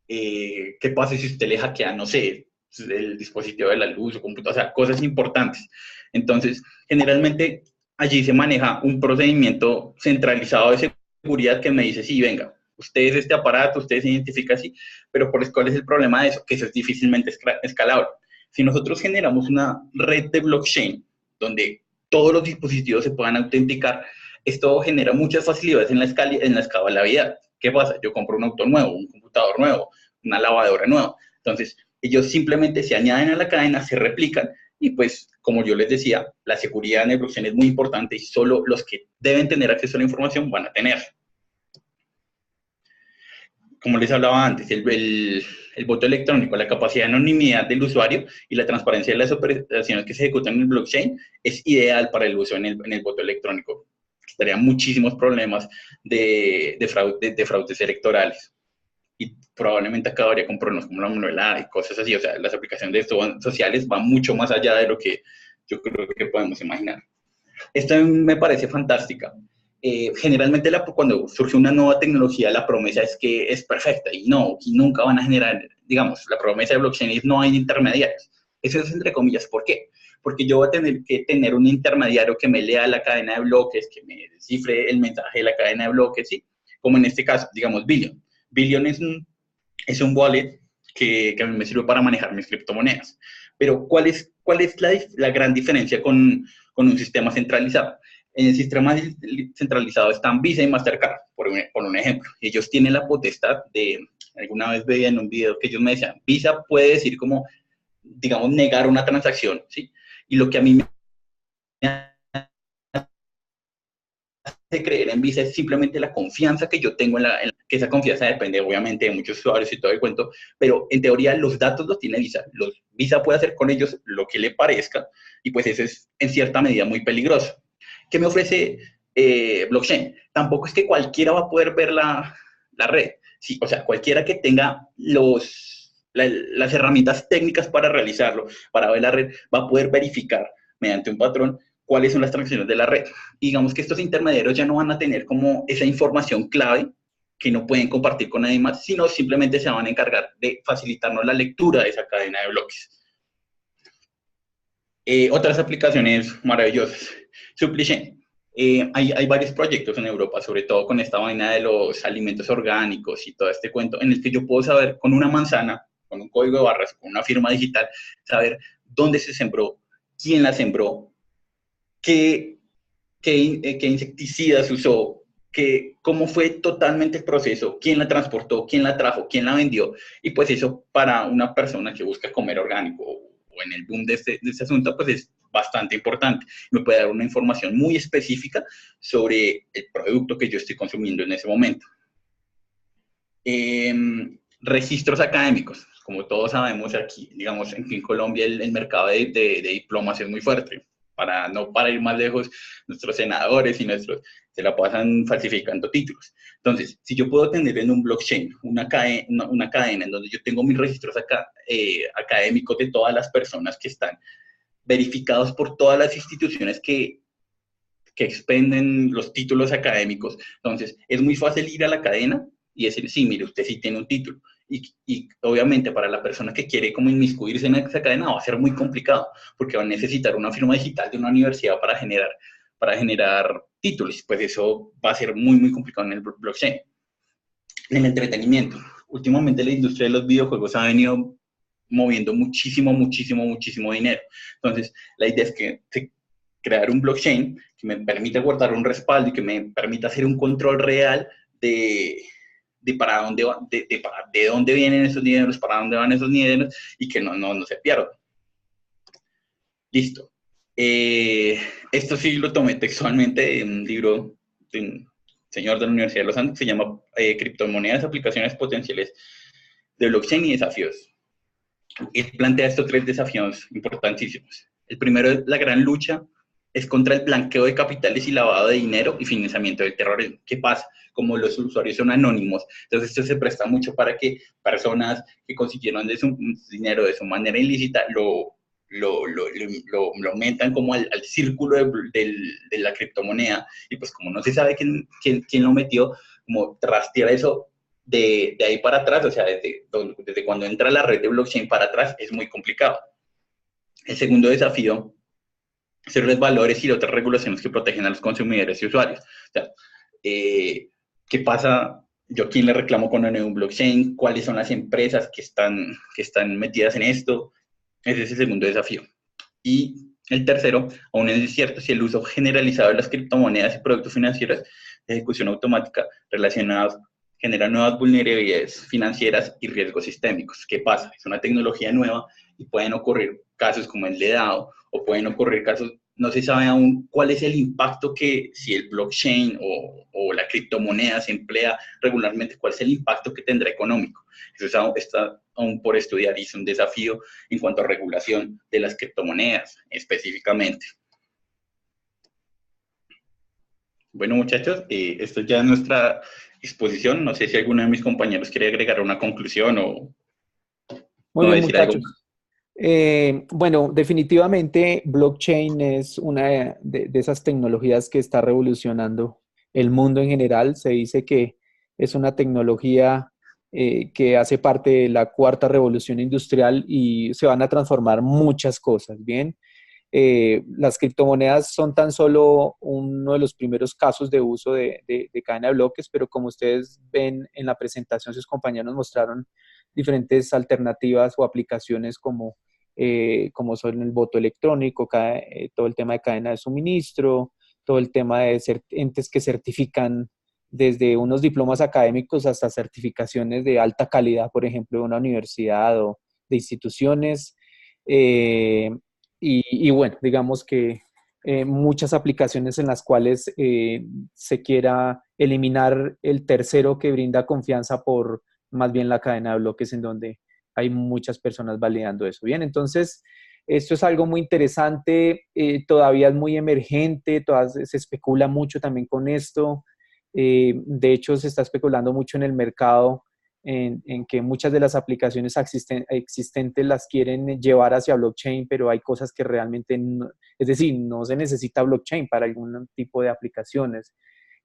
¿qué pasa si usted le hackea, no sé, el dispositivo de la luz o computador? O sea, cosas importantes. Entonces, generalmente allí se maneja un procedimiento centralizado de seguridad que me dice, sí, venga, usted es este aparato, usted se identifica así, pero ¿cuál es el problema de eso? Que eso es difícilmente escalable. Si nosotros generamos una red de blockchain donde todos los dispositivos se puedan autenticar, esto genera muchas facilidades en la escalabilidad. ¿Qué pasa? Yo compro un auto nuevo, un computador nuevo, una lavadora nueva. Entonces, ellos simplemente se añaden a la cadena, se replican y pues, como yo les decía, la seguridad en el blockchain es muy importante y solo los que deben tener acceso a la información van a tener. Como les hablaba antes, el voto electrónico, la capacidad de anonimidad del usuario y la transparencia de las operaciones que se ejecutan en el blockchain es ideal para el uso en el voto electrónico. Estaría muchísimos problemas de fraudes electorales y probablemente acabaría con problemas como la manuela y cosas así. O sea, las aplicaciones sociales van mucho más allá de lo que yo creo que podemos imaginar. Esta me parece fantástica. Generalmente cuando surge una nueva tecnología, la promesa es que es perfecta y nunca van a generar, digamos, la promesa de blockchain es no hay intermediarios. Eso es entre comillas. ¿Por qué? Porque yo voy a tener que tener un intermediario que me lea la cadena de bloques, que me descifre el mensaje de la cadena de bloques, ¿sí? Como en este caso, digamos, Billion. Billion es un wallet que a mí me sirve para manejar mis criptomonedas. Pero ¿cuál es la gran diferencia con un sistema centralizado? En el sistema centralizado están Visa y Mastercard, por un ejemplo. Ellos tienen la potestad de, alguna vez veía en un video que ellos me decían, Visa puede decir como, digamos, negar una transacción, ¿sí? Y lo que a mí me hace creer en Visa es simplemente la confianza que yo tengo que esa confianza depende obviamente de muchos usuarios y todo el cuento, pero en teoría los datos los tiene Visa. Visa puede hacer con ellos lo que le parezca y pues eso es en cierta medida muy peligroso. ¿Qué me ofrece blockchain? Tampoco es que cualquiera va a poder ver la red. Sí, o sea, cualquiera que tenga los las herramientas técnicas para realizarlo, para ver la red, va a poder verificar mediante un patrón cuáles son las transacciones de la red. Y digamos que estos intermediarios ya no van a tener como esa información clave que no pueden compartir con nadie más, sino simplemente se van a encargar de facilitarnos la lectura de esa cadena de bloques. Otras aplicaciones maravillosas. Supply chain. Hay varios proyectos en Europa, sobre todo con esta vaina de los alimentos orgánicos y todo este cuento, en el que yo puedo saber con una manzana, con un código de barras, con una firma digital, saber dónde se sembró, quién la sembró, qué insecticidas usó, cómo fue totalmente el proceso, quién la transportó, quién la trajo, quién la vendió. Y pues eso para una persona que busca comer orgánico o en el boom de este asunto, pues es bastante importante. Me puede dar una información muy específica sobre el producto que yo estoy consumiendo en ese momento. Registros académicos. Como todos sabemos aquí, digamos, en Colombia el mercado de diplomas es muy fuerte. Para ir más lejos, nuestros senadores y se la pasan falsificando títulos. Entonces, si yo puedo tener en un blockchain una cadena en donde yo tengo mis registros académicos de todas las personas que están verificados por todas las instituciones que expenden los títulos académicos, entonces es muy fácil ir a la cadena y decir, sí, mire, usted sí tiene un título. Y obviamente para la persona que quiere como inmiscuirse en esa cadena va a ser muy complicado, porque va a necesitar una firma digital de una universidad para generar títulos. Pues eso va a ser muy, muy complicado en el blockchain. En el entretenimiento. Últimamente la industria de los videojuegos ha venido moviendo muchísimo dinero. Entonces, la idea es que crear un blockchain que me permita guardar un respaldo y que me permita hacer un control real de dónde vienen esos dineros, para dónde van esos dineros y que no se pierdan. Listo. Esto sí lo tomé textualmente de un libro de un señor de la Universidad de Los Andes que se llama Criptomonedas, aplicaciones potenciales de blockchain y desafíos. Él plantea estos 3 desafíos importantísimos. El primero es la gran lucha es contra el blanqueo de capitales y lavado de dinero y financiamiento del terrorismo. ¿Qué pasa? Como los usuarios son anónimos, entonces esto se presta mucho para que personas que consiguieron dinero de su manera ilícita lo metan como al círculo de la criptomoneda, y pues como no se sabe quién lo metió, como trastear eso de ahí para atrás, o sea, desde cuando entra la red de blockchain para atrás, es muy complicado. El segundo desafío ser los valores y otras regulaciones que protegen a los consumidores y usuarios. O sea, ¿qué pasa? ¿Yo a quién le reclamo con un blockchain? ¿Cuáles son las empresas que están metidas en esto? Ese es el segundo desafío. Y el tercero, aún es incierto si el uso generalizado de las criptomonedas y productos financieros de ejecución automática relacionados genera nuevas vulnerabilidades financieras y riesgos sistémicos. ¿Qué pasa? Es una tecnología nueva y pueden ocurrir casos como el de DAO, o pueden ocurrir casos, no se sabe aún cuál es el impacto que si el blockchain o la criptomoneda se emplea regularmente, cuál es el impacto que tendrá económico. Eso está aún por estudiar y es un desafío en cuanto a regulación de las criptomonedas específicamente. Bueno, muchachos, esto ya es nuestra exposición. No sé si alguno de mis compañeros quiere agregar una conclusión o decir muchachos. Algo. Bueno, definitivamente blockchain es una de esas tecnologías que está revolucionando el mundo en general. Se dice que es una tecnología que hace parte de la cuarta revolución industrial y se van a transformar muchas cosas, ¿bien? Las criptomonedas son tan solo uno de los primeros casos de uso de cadena de bloques, pero como ustedes ven en la presentación, sus compañeros nos mostraron diferentes alternativas o aplicaciones como son el voto electrónico, todo el tema de cadena de suministro, todo el tema de entes que certifican desde unos diplomas académicos hasta certificaciones de alta calidad, por ejemplo, de una universidad o de instituciones. Y bueno, digamos que muchas aplicaciones en las cuales se quiera eliminar el tercero que brinda confianza por más bien la cadena de bloques en donde hay muchas personas validando eso. Bien, entonces esto es algo muy interesante, todavía es muy emergente, se especula mucho también con esto. De hecho, se está especulando mucho en el mercado en que muchas de las aplicaciones existentes las quieren llevar hacia blockchain, pero hay cosas que realmente no, es decir, no se necesita blockchain para algún tipo de aplicaciones.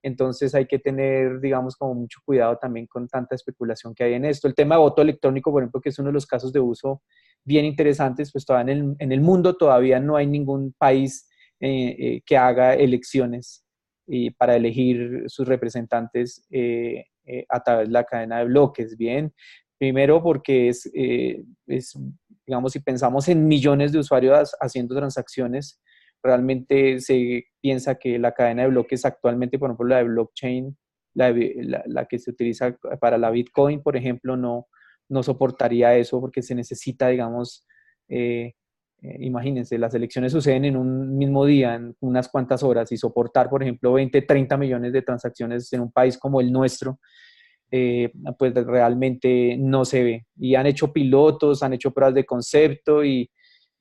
Entonces hay que tener, digamos, como mucho cuidado también con tanta especulación que hay en esto. El tema de voto electrónico, por ejemplo, que es uno de los casos de uso bien interesantes, pues todavía en el mundo todavía no hay ningún país que haga elecciones para elegir sus representantes a través de la cadena de bloques. Bien, primero porque digamos, si pensamos en millones de usuarios haciendo transacciones, realmente se piensa que la cadena de bloques actualmente, por ejemplo, la de blockchain, la que se utiliza para la Bitcoin, por ejemplo, no soportaría eso porque se necesita, digamos, imagínense, las elecciones suceden en un mismo día, en unas cuantas horas, y soportar, por ejemplo, 20, 30 millones de transacciones en un país como el nuestro, pues realmente no se ve. Y han hecho pilotos, han hecho pruebas de concepto y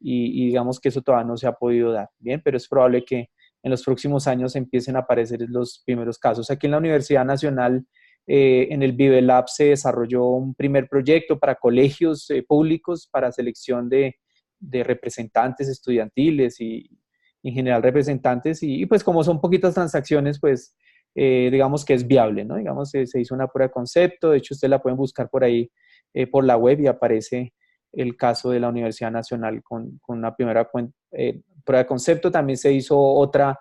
digamos que eso todavía no se ha podido dar. Bien, pero es probable que en los próximos años empiecen a aparecer los primeros casos. Aquí en la Universidad Nacional, en el Vive Lab se desarrolló un primer proyecto para colegios públicos para selección de representantes estudiantiles y en general representantes. Y pues como son poquitas transacciones, pues digamos que es viable, ¿no? Digamos, se hizo una prueba de concepto. De hecho, ustedes la pueden buscar por ahí, por la web, y aparece el caso de la Universidad Nacional con una primera prueba de concepto. También se hizo otra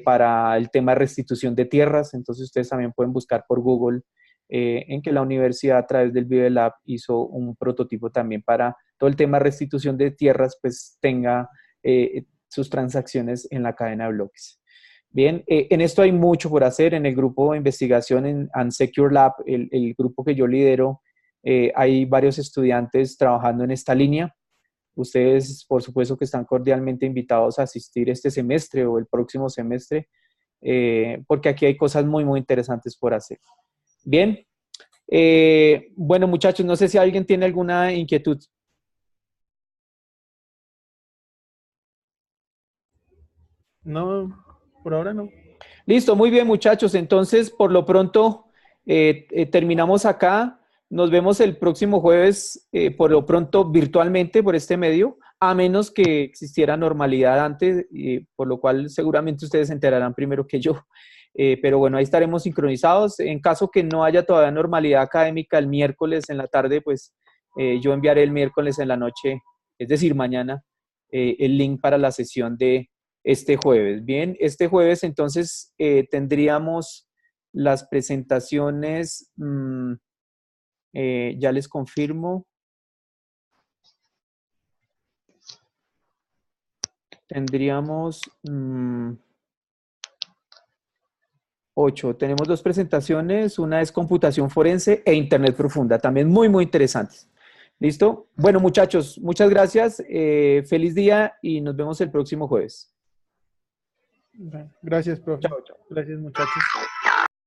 para el tema de restitución de tierras. Entonces ustedes también pueden buscar por Google en que la universidad a través del Vive Lab hizo un prototipo también para todo el tema de restitución de tierras, pues tenga sus transacciones en la cadena de bloques. Bien, en esto hay mucho por hacer. En el grupo de investigación en Unsecure Lab, el grupo que yo lidero, hay varios estudiantes trabajando en esta línea. Ustedes, por supuesto, que están cordialmente invitados a asistir este semestre o el próximo semestre, porque aquí hay cosas muy, muy interesantes por hacer. Bien, bueno, muchachos, no sé si alguien tiene alguna inquietud. No, por ahora no. Listo, muy bien, muchachos. Entonces, por lo pronto, terminamos acá. Nos vemos el próximo jueves, por lo pronto virtualmente por este medio, a menos que existiera normalidad antes, por lo cual seguramente ustedes se enterarán primero que yo. Pero bueno, ahí estaremos sincronizados. En caso que no haya todavía normalidad académica el miércoles en la tarde, pues yo enviaré el miércoles en la noche, es decir, mañana, el link para la sesión de este jueves. Bien, este jueves entonces tendríamos las presentaciones, ya les confirmo. Tendríamos 8. Tenemos 2 presentaciones, una es computación forense e Internet profunda, también muy, muy interesantes. ¿Listo? Bueno, muchachos, muchas gracias. Feliz día y nos vemos el próximo jueves. Gracias, profe. Chao, chao. Gracias, muchachos.